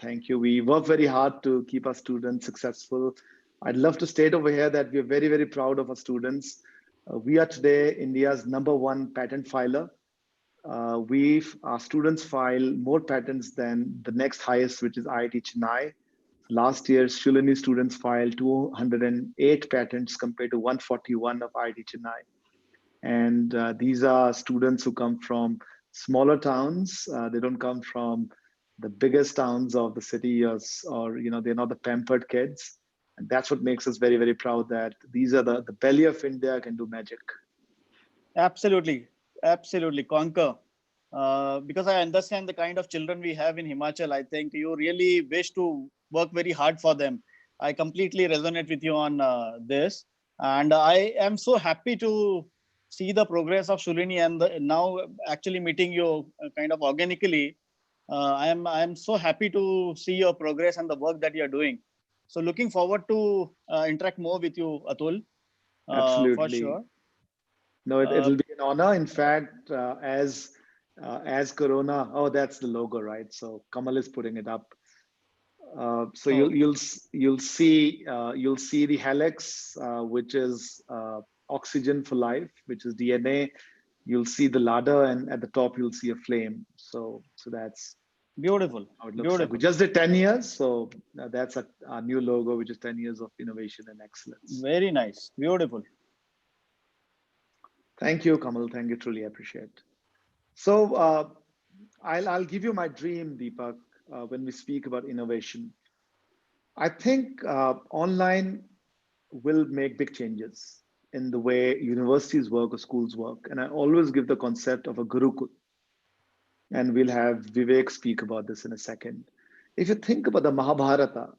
S1: Thank you. We work very hard to keep our students successful. I'd love to state over here that we're very, very proud of our students. We are today India's #1 patent filer. Our students file more patents than the next highest, which is IIT Chennai. Last year, Shoolini students filed 208 patents compared to 141 of IIT Chennai. And these are students who come from smaller towns. They don't come from the biggest towns of the city, or they're not the pampered kids. And that's what makes us very, very proud that these are the belly of India can do magic.
S3: Absolutely. Absolutely. Conquer. because I understand the kind of children we have in Himachal. I think you really wish to work very hard for them. I completely resonate with you on this. And I am so happy to see the progress of Shoolini and now actually meeting you kind of organically. I am so happy to see your progress and the work that you're doing. So looking forward to interact more with you, Atul, for
S1: Absolutely.
S3: sure.
S1: No, it'll be an honor. In fact, as Corona, oh, that's the logo, right? So Kamal is putting it up. So
S3: Oh.
S1: you'll see the helix, which is oxygen for life, which is DNA. You'll see the ladder, and at the top you'll see a flame. So that's
S3: Beautiful.
S1: how it looks like. We
S3: Beautiful.
S1: just did 10 years, so that's a new logo, which is 10 years of innovation and excellence.
S3: Very nice. Beautiful.
S1: Thank you, Kamal. Thank you. Truly appreciate. So I'll give you my dream, Deepak, when we speak about innovation. I think online will make big changes in the way universities work or schools work. And I always give the concept of a Gurukul. And we'll have Vivek speak about this in a second. If you think about the Mahabharata,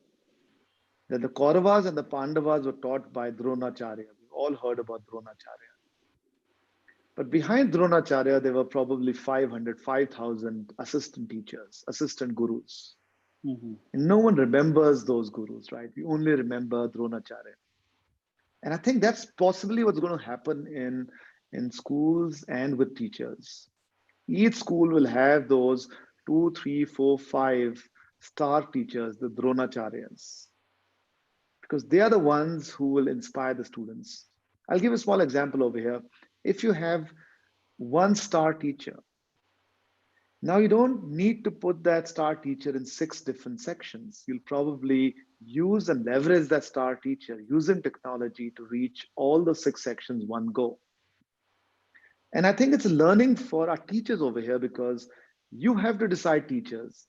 S1: that the Kauravas and the Pandavas were taught by Dronacharya. We've all heard about Dronacharya. But behind Dronacharya, there were probably 500, 5,000 assistant teachers, assistant gurus.
S3: Mm-hmm.
S1: And no one remembers those gurus, right? We only remember Dronacharya. And I think that's possibly what's going to happen in schools and with teachers. Each school will have those 2, 3, 4, 5 star teachers, the Dronacharyas, because they are the ones who will inspire the students. I'll give a small example over here. If you have one star teacher, now you don't need to put that star teacher in 6 different sections. You'll probably use and leverage that star teacher using technology to reach all the 6 sections one go. And I think it's a learning for our teachers over here, because you have to decide, teachers,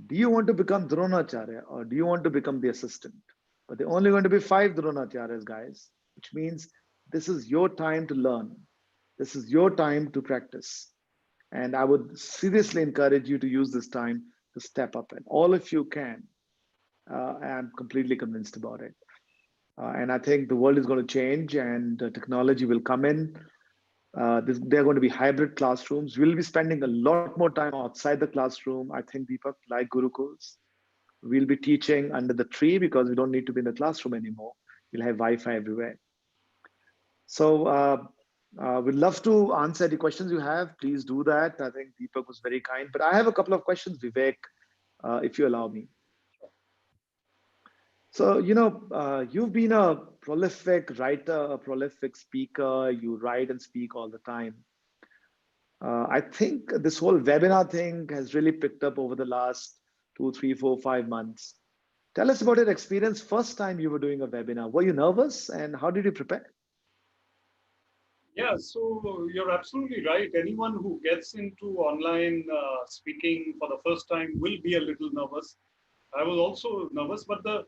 S1: do you want to become Dronacharya or do you want to become the assistant? But there are only going to be 5 Dronacharyas, guys, which means this is your time to learn. This is your time to practice. And I would seriously encourage you to use this time to step up. And all of you can. I'm completely convinced about it. And I think the world is going to change and technology will come in. There are going to be hybrid classrooms. We'll be spending a lot more time outside the classroom. I think, Deepak, like Gurukuls, we'll be teaching under the tree because we don't need to be in the classroom anymore. We'll have Wi-Fi everywhere. So we'd love to answer any questions you have. Please do that. I think Deepak was very kind. But I have a couple of questions, Vivek, if you allow me. So, you've been a prolific writer, a prolific speaker. You write and speak all the time. I think this whole webinar thing has really picked up over the last 2, 3, 4, 5 months. Tell us about your experience first time you were doing a webinar. Were you nervous and how did you prepare?
S2: Yeah, so you're absolutely right. Anyone who gets into online speaking for the first time will be a little nervous. I was also nervous, but the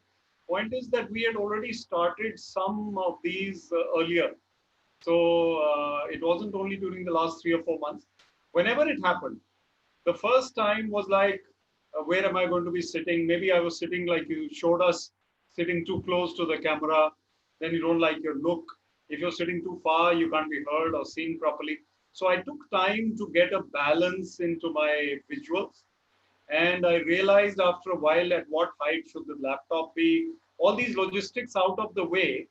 S2: point is that we had already started some of these earlier. So it wasn't only during the last 3 or 4 months. Whenever it happened, the first time was like, where am I going to be sitting? Maybe I was sitting like you showed us, sitting too close to the camera. Then you don't like your look. If you're sitting too far, you can't be heard or seen properly. So I took time to get a balance into my visuals. And I realized after a while at what height should the laptop be. All these logistics out of the way.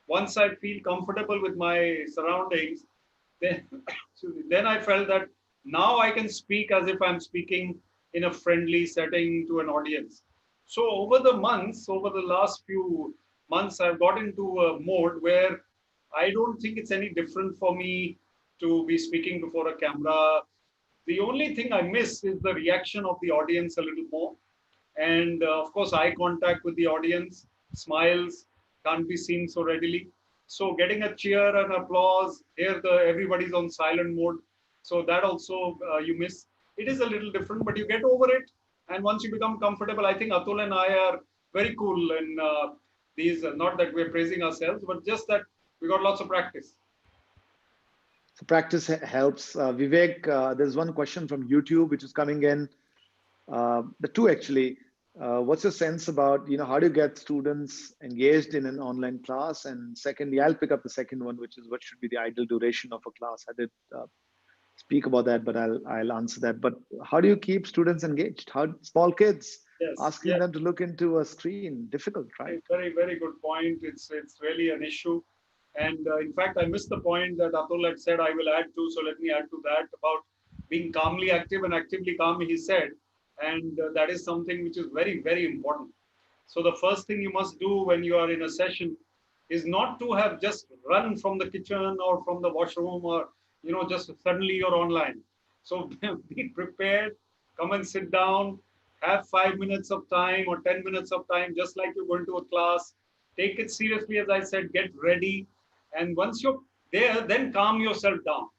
S2: Once I feel comfortable with my surroundings, then I felt that now I can speak as if I'm speaking in a friendly setting to an audience. So over the last few months, I've got into a mode where I don't think it's any different for me to be speaking before a camera. The only thing I miss is the reaction of the audience a little more. And of course, eye contact with the audience, smiles can't be seen so readily. So getting a cheer and applause, here everybody's on silent mode. So that also you miss. It is a little different, but you get over it. And once you become comfortable, I think Atul and I are very cool in these, not that we're praising ourselves, but just that we got lots of practice.
S1: So practice helps. Vivek, there's one question from YouTube which is coming in. The two actually. What's your sense about, how do you get students engaged in an online class? And secondly, I'll pick up the second one, which is what should be the ideal duration of a class. I did speak about that, but I'll answer that. But how do you keep students engaged? How small kids
S2: Yes,
S1: asking them to look into a screen, difficult, right?
S2: very, very good point. It's really an issue. And in fact, I missed the point that Atul had said I will add to. So let me add to that about being calmly active and actively calm, he said. And that is something which is very, very important. So the first thing you must do when you are in a session is not to have just run from the kitchen or from the washroom or, just suddenly you're online. So be prepared, come and sit down, have 5 minutes of time or 10 minutes of time, just like you're going to a class. Take it seriously, as I said, get ready. And once you're there, then calm yourself down.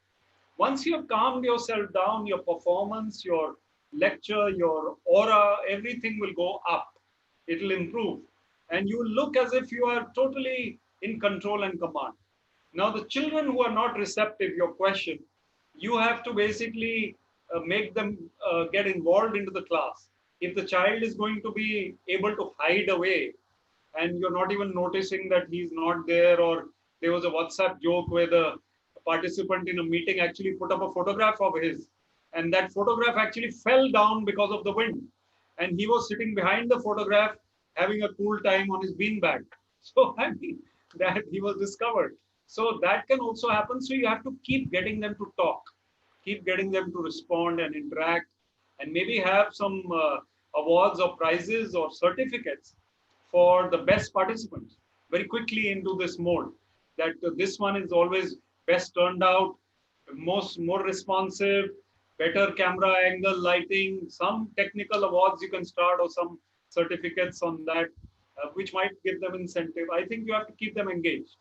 S2: Once you have calmed yourself down, your performance, your lecture, your aura, everything will go up. It will improve. And you will look as if you are totally in control and command. Now, the children who are not receptive, your question, you have to basically make them get involved into the class. If the child is going to be able to hide away and you're not even noticing that he's not there, or there was a WhatsApp joke where the participant in a meeting actually put up a photograph of his, and that photograph actually fell down because of the wind. And he was sitting behind the photograph having a cool time on his beanbag. So, I mean, that he was discovered. So that can also happen. So you have to keep getting them to talk, keep getting them to respond and interact, and maybe have some awards or prizes or certificates for the best participants very quickly into this mode. That this one is always best turned out, more responsive, better camera angle, lighting, some technical awards you can start or some certificates on that, which might give them incentive. I think you have to keep them engaged.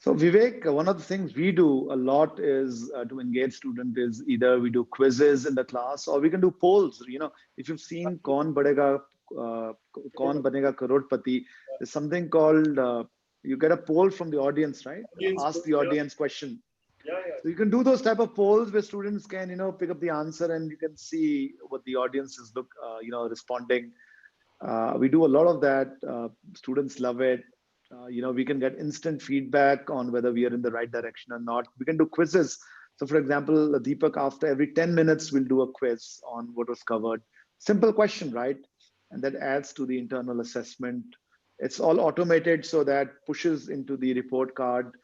S1: So Vivek, one of the things we do a lot is to engage student is either we do quizzes in the class or we can do polls. If you've seen Kaun Banega Crorepati, there's something called, you get a poll from the audience, right? Ask the audience question.
S2: Yeah.
S1: So you can do those type of polls where students can, pick up the answer and you can see what the audience is responding. We do a lot of that. Students love it. We can get instant feedback on whether we are in the right direction or not. We can do quizzes. So for example, Deepak, after every 10 minutes, we'll do a quiz on what was covered. Simple question, right? And that adds to the internal assessment. It's all automated, so that pushes into the report card.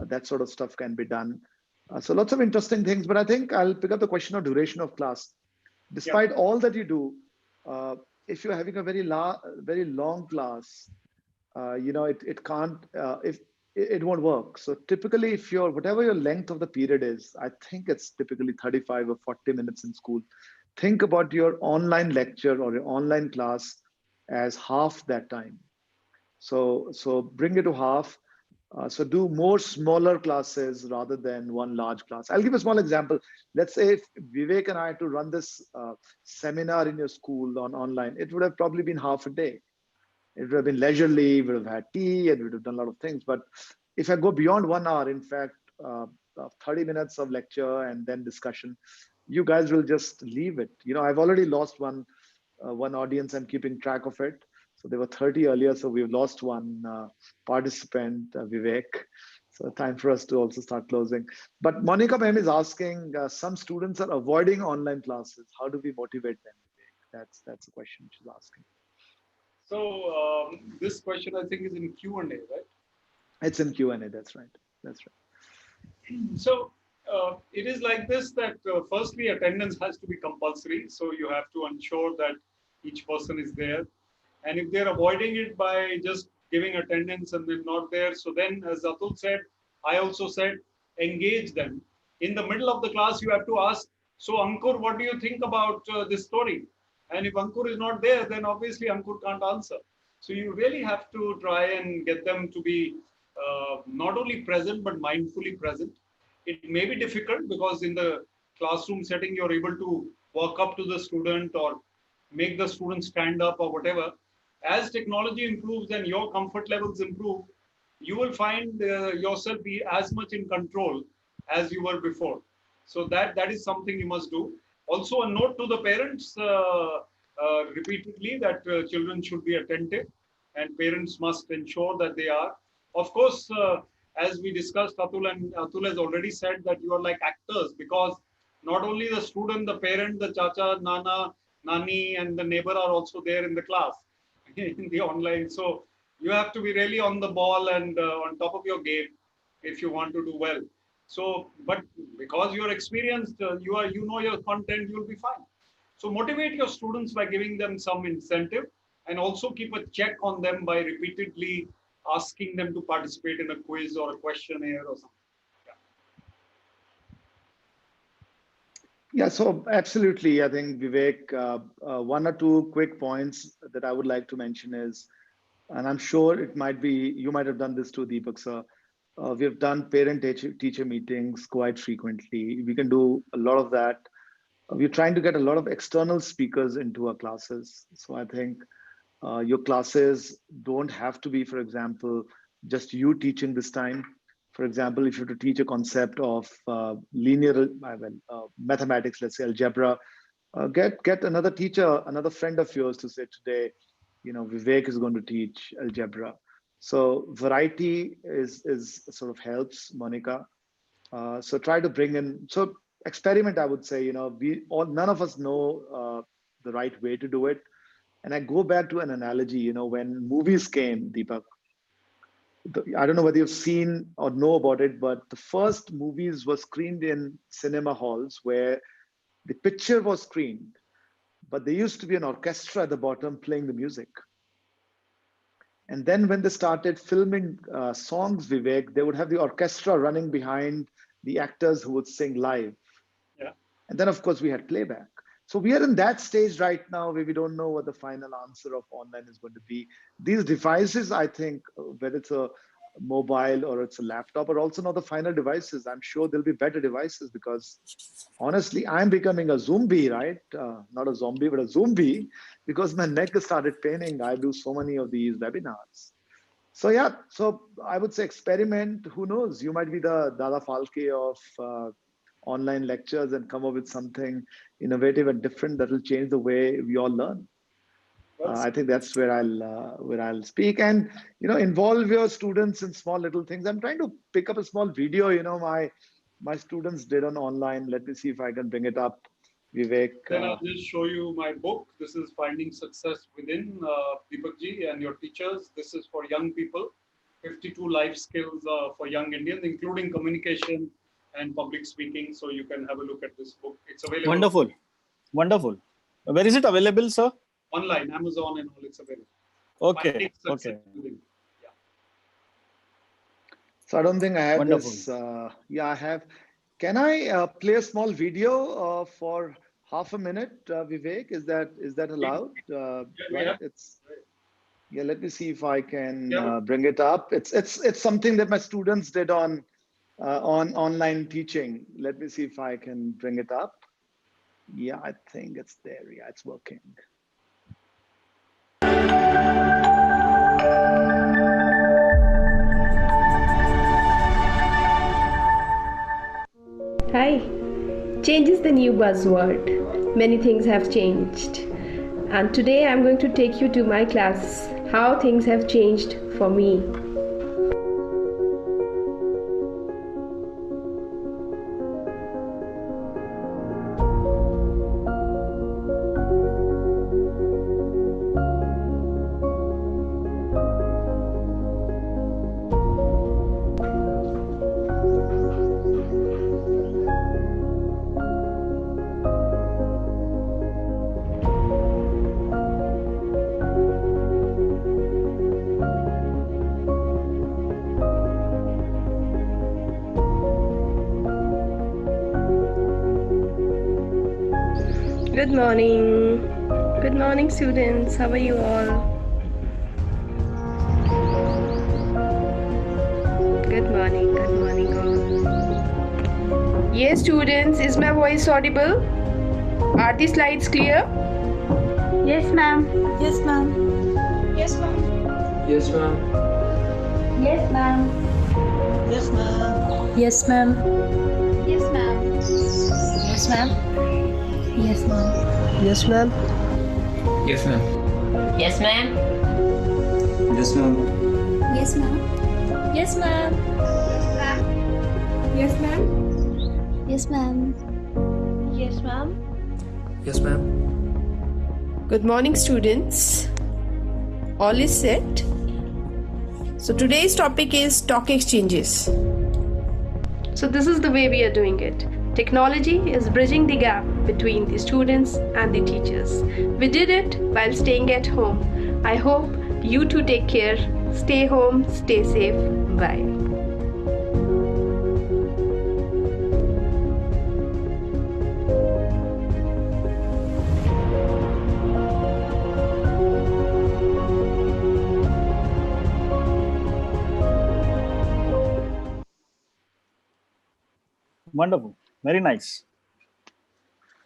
S1: That sort of stuff can be done. So lots of interesting things, but I think I'll pick up the question of duration of class. Despite all that you do, if you're having a very long class, it won't work. So typically, if whatever your length of the period is, I think it's typically 35 or 40 minutes in school. Think about your online lecture or your online class as half that time. So bring it to half. So do more smaller classes rather than one large class. I'll give a small example. Let's say if Vivek and I had to run this seminar in your school online, it would have probably been half a day. It would have been leisurely, we would have had tea, and we would have done a lot of things. But if I go beyond 1 hour, in fact, 30 minutes of lecture and then discussion, you guys will just leave it. I've already lost one audience. I'm keeping track of it. So there were 30 earlier, so we've lost one participant, Vivek. So time for us to also start closing. But Monica ma'am is asking, some students are avoiding online classes. How do we motivate them, Vivek? That's the question she's asking.
S2: So this question, I think, is in Q&A, right?
S1: It's in Q&A. That's right.
S2: So it is like this, that firstly, attendance has to be compulsory. So you have to ensure that each person is there. And if they're avoiding it by just giving attendance and they're not there, so then, as Atul said, I also said, engage them. In the middle of the class, you have to ask, so Ankur, what do you think about this story? And if Ankur is not there, then obviously Ankur can't answer. So you really have to try and get them to be not only present, but mindfully present. It may be difficult because in the classroom setting, you're able to walk up to the student or make the student stand up or whatever. As technology improves and your comfort levels improve, you will find yourself be as much in control as you were before. So that is something you must do. Also, a note to the parents repeatedly that children should be attentive, and parents must ensure that they are. Of course, as we discussed, Atul has already said that you are like actors, because not only the student, the parent, the chacha, nana, nani, and the neighbor are also there in the class, in the online. So you have to be really on the ball and on top of your game if you want to do well. So, but because you're experienced, you know your content, you'll be fine. So motivate your students by giving them some incentive, and also keep a check on them by repeatedly asking them to participate in a quiz or a questionnaire or something.
S1: Yeah, so absolutely. I think, Vivek, one or two quick points that I would like to mention is, and I'm sure it might be, you might have done this too, Deepak sir. We have done parent-teacher meetings quite frequently. We can do a lot of that. We're trying to get a lot of external speakers into our classes. So I think your classes don't have to be, for example, just you teaching this time. For example, if you have to teach a concept of linear mathematics, let's say algebra, get another teacher, another friend of yours to say today, Vivek is going to teach algebra. So variety is sort of helps, Monica. So try to bring in, so experiment, I would say, none of us know the right way to do it. And I go back to an analogy, when movies came, Deepak, I don't know whether you've seen or know about it, but the first movies were screened in cinema halls where the picture was screened, but there used to be an orchestra at the bottom playing the music. And then when they started filming songs, Vivek, they would have the orchestra running behind the actors who would sing live.
S2: Yeah.
S1: And then, of course, we had playback. So we are in that stage right now where we don't know what the final answer of online is going to be. These devices, I think, whether it's a mobile or it's a laptop, are also not the final devices. I'm sure there'll be better devices, because honestly, I'm becoming a zombie, right? Not a zombie, but a zombie, because my neck has started paining. I do so many of these webinars. So yeah, so I would say experiment. Who knows? You might be the Dada Falke of online lectures and come up with something innovative and different that will change the way we all learn. I think that's where I'll speak, and involve your students in small little things. I'm trying to pick up a small video. My students did on online. Let me see if I can bring it up, Vivek.
S2: Then I'll just show you my book. This is Finding Success Within, Deepak ji and your teachers. This is for young people. 52 life skills for young Indians, including communication and public speaking. So you can have a look at this book. It's available.
S3: Wonderful. Wonderful. Where is it available, sir?
S2: Online, Amazon and all, it's available.
S3: Okay. Okay.
S2: Yeah.
S1: So I don't think I have
S3: Wonderful.
S1: this. Yeah, I have. Can I play a small video for half a minute, Vivek? Is that allowed? Right? Yeah. Let me see if I can bring it up. It's something that my students did on online teaching. Let me see if I can bring it up. Yeah, I think it's there. Yeah, it's working.
S6: Hi. Change is the new buzzword. Many things have changed. And today I'm going to take you to my class, how things have changed for me. Good morning. Good morning, students. How are you all? Good morning. Good morning, all. Yes, students, is my voice audible? Are the slides clear?
S7: Yes, ma'am.
S8: Yes, ma'am.
S7: Yes, ma'am.
S5: Yes, ma'am.
S7: Yes, ma'am.
S8: Yes, ma'am.
S9: Yes, ma'am.
S7: Yes, ma'am.
S8: Yes, ma'am.
S9: Yes, ma'am.
S8: Yes, ma'am.
S10: Yes, ma'am.
S9: Yes, ma'am.
S10: Yes, ma'am.
S7: Yes, ma'am.
S8: Yes, ma'am.
S7: Yes, ma'am.
S8: Yes, ma'am.
S7: Yes, ma'am.
S10: Yes, ma'am.
S6: Good morning, students. All is set. So today's topic is stock exchanges. So this is the way we are doing it. Technology is bridging the gap between the students and the teachers. We did it while staying at home. I hope you too take care. Stay home, stay safe. Bye.
S3: Wonderful. Very nice.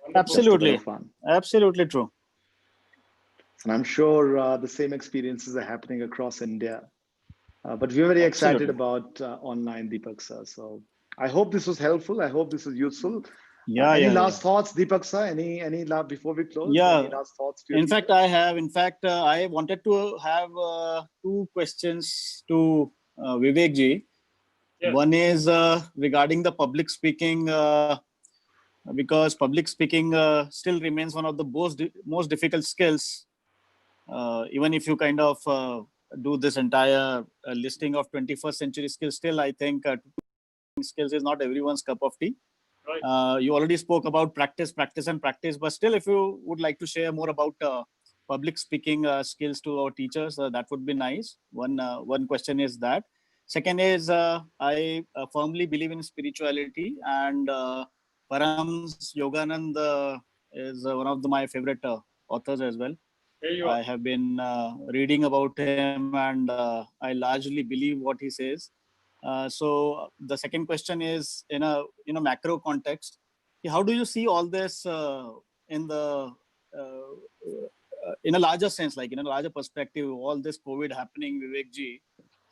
S2: Wonderful.
S1: Just a bit
S3: Absolutely.
S1: of fun.
S3: Absolutely true.
S1: And I'm sure the same experiences are happening across India. But we're very excited
S3: Absolutely.
S1: about online, Deepak sir. So I hope this was helpful. I hope this is useful.
S3: Yeah,
S1: Any
S3: yeah, yeah.
S1: last thoughts, Deepak sir? Any before we close?
S3: Yeah.
S1: Any last thoughts to your
S3: In fact,
S1: teachers?
S3: I have. In fact, I wanted to have two questions to Vivek ji.
S2: Yes.
S3: One is regarding the public speaking, because public speaking still remains one of the most difficult skills. Even if you kind of do this entire listing of 21st century skills, still I think skills is not everyone's cup of tea.
S2: Right.
S3: You already spoke about practice, and practice, but still, if you would like to share more about public speaking skills to our teachers, that would be nice. One question is that. Second is I firmly believe in spirituality, and Params Yoganand is one of my favorite authors as well.
S2: Here you
S3: I
S2: are.
S3: have been reading about him, and I largely believe what he says. So the second question is in a macro context. How do you see all this in the in a larger sense, like in a larger perspective, all this COVID happening, Vivek ji?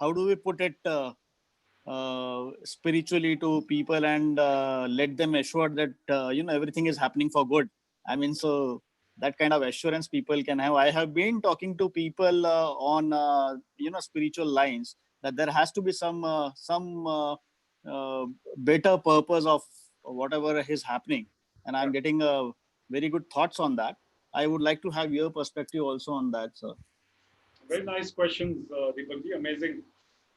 S3: How do we put it spiritually to people and let them assure that everything is happening for good? I mean, so that kind of assurance people can have. I have been talking to people on spiritual lines, that there has to be some better purpose of whatever is happening, and I'm getting very good thoughts on that. I would like to have your perspective also on that, sir.
S2: Very nice questions, Deepak ji. Amazing.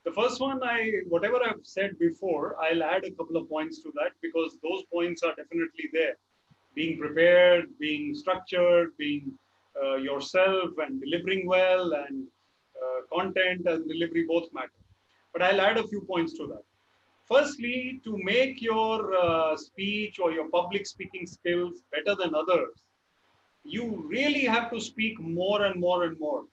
S2: The first one, whatever I've said before, I'll add a couple of points to that because those points are definitely there. Being prepared, being structured, being yourself and delivering well, and content and delivery both matter. But I'll add a few points to that. Firstly, to make your speech or your public speaking skills better than others, you really have to speak more and more and more.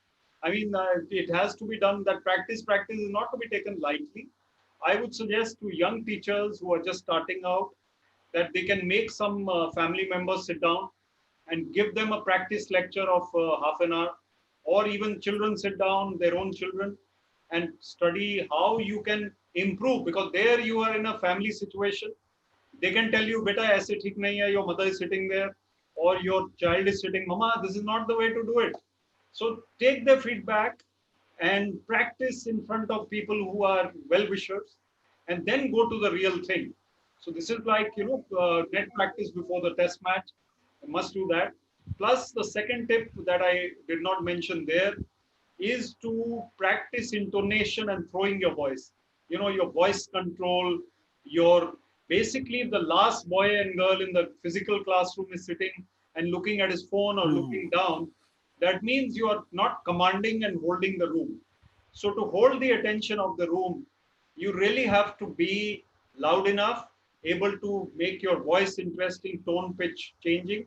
S2: I mean, it has to be done. That practice is not to be taken lightly. I would suggest to young teachers who are just starting out that they can make some family members sit down and give them a practice lecture of half an hour, or even children sit down, their own children, and study how you can improve, because there you are in a family situation. They can tell you, beta aise theek nahi hai, your mother is sitting there, or your child is sitting, mama, this is not the way to do it. So take the feedback and practice in front of people who are well-wishers, and then go to the real thing. So this is like, net practice before the test match. You must do that. Plus, the second tip that I did not mention there is to practice intonation and throwing your voice. Your voice control, your basically the last boy and girl in the physical classroom is sitting and looking at his phone or looking down. That means you are not commanding and holding the room. So to hold the attention of the room, you really have to be loud enough, able to make your voice interesting, tone, pitch changing.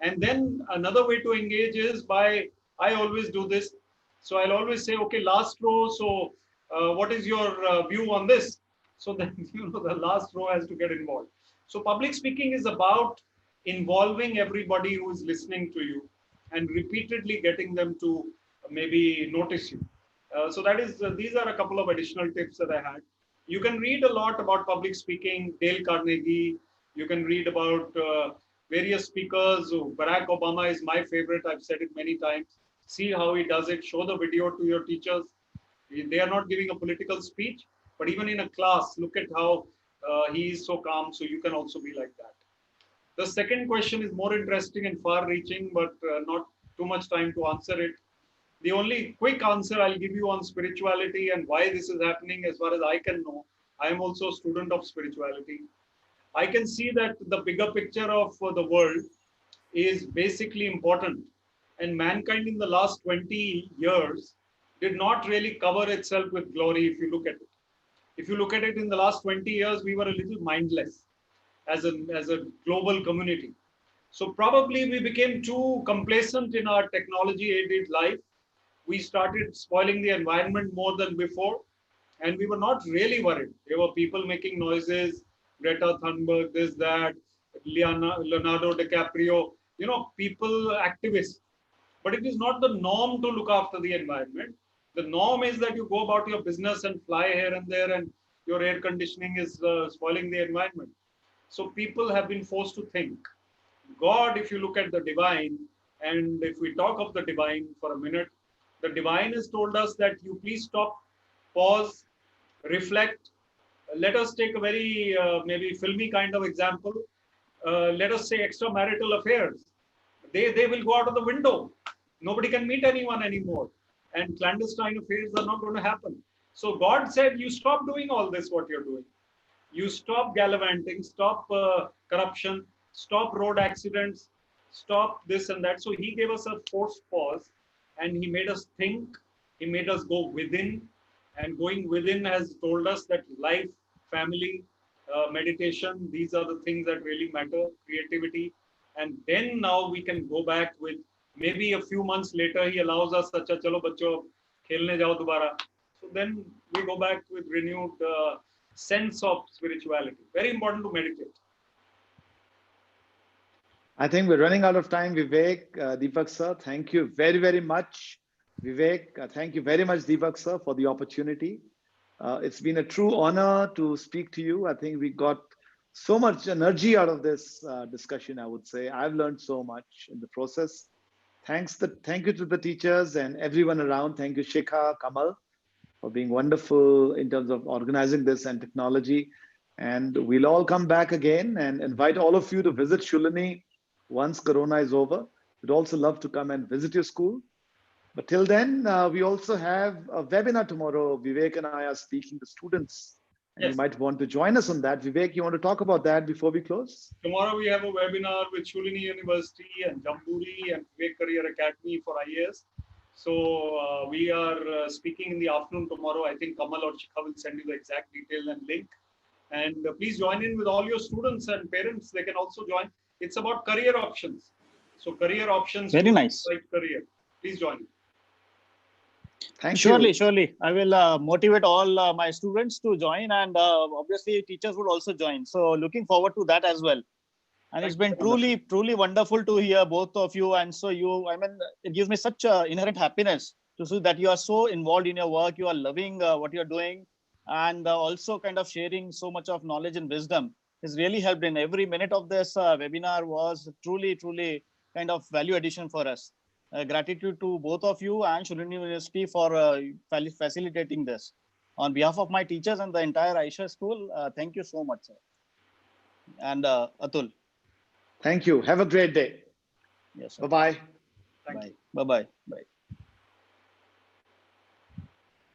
S2: And then another way to engage is by, I always do this. So I'll always say, okay, last row. So what is your view on this? So then, the last row has to get involved. So public speaking is about involving everybody who is listening to you and repeatedly getting them to maybe notice you. So that is, these are a couple of additional tips that I had. You can read a lot about public speaking, Dale Carnegie, You can read about various speakers. Barack Obama is my favorite. I've said it many times. See how he does it. Show the video to your teachers. They are not giving a political speech, but even in a class, look at how he is so calm. So you can also be like that. The second question is more interesting and far-reaching, but not too much time to answer it. The only quick answer I'll give you on spirituality and why this is happening, as far as I can know, I am also a student of spirituality. I can see that the bigger picture of the world is basically important. And mankind in the last 20 years did not really cover itself with glory if you look at it. If you look at it in the last 20 years, we were a little mindless as a global community. So probably we became too complacent in our technology-aided life. We started spoiling the environment more than before, and we were not really worried. There were people making noises, Greta Thunberg, this, that, Leonardo DiCaprio, people, activists. But it is not the norm to look after the environment. The norm is that you go about your business and fly here and there, and your air conditioning is spoiling the environment. So people have been forced to think. God, if you look at the divine, and if we talk of the divine for a minute, the divine has told us that you please stop, pause, reflect. Let us take a very maybe filmy kind of example. Let us say extramarital affairs. They will go out of the window. Nobody can meet anyone anymore. And clandestine affairs are not going to happen. So God said, you stop doing all this, what you're doing. You stop gallivanting, stop corruption, stop road accidents, stop this and that. So he gave us a forced pause and he made us think, he made us go within, and going within has told us that life, family, meditation, these are the things that really matter, creativity. And then now we can go back with maybe a few months later, he allows us, acha chalo bachcho, khelne jao dobara. So then we go back with renewed sense of spirituality. Very important to meditate.
S1: I think we're running out of time, Vivek. Deepak sir, thank you very, very much. Vivek, thank you very much, Deepak sir, for the opportunity. It's been a true honor to speak to you. I think we got so much energy out of this discussion, I would say. I've learned so much in the process. Thank you to the teachers and everyone around. Thank you, Shikha, Kamal, for being wonderful in terms of organizing this and technology. And we'll all come back again and invite all of you to visit Shoolini once Corona is over. We'd also love to come and visit your school. But till then, we also have a webinar tomorrow. Vivek and I are speaking to students. And you might want to join us on that. Vivek, you want to talk about that before we close?
S2: Tomorrow we have a webinar with Shoolini University and Jamburi and Vivek Career Academy for IAS. So we are speaking in the afternoon tomorrow. I think Kamal or Shikha will send you the exact detail and link. And please join in with all your students and parents. They can also join. It's about career options. So career options.
S3: Very nice.
S2: Like career. Please join.
S1: Thank you.
S3: Surely. I will motivate all my students to join, and obviously teachers would also join. So looking forward to that as well. And it's been truly wonderful to hear both of you. And so it gives me such inherent happiness to see that you are so involved in your work. You are loving what you're doing, and also kind of sharing so much of knowledge and wisdom. It's really helped. In every minute of this webinar was truly kind of value addition for us. Gratitude to both of you and Shoolini University for facilitating this. On behalf of my teachers and the entire Aisha school, thank you so much, sir. And Atul.
S1: Thank you. Have a great day.
S3: Yes, sir.
S1: Bye-bye.
S3: Bye. Bye-bye. Bye.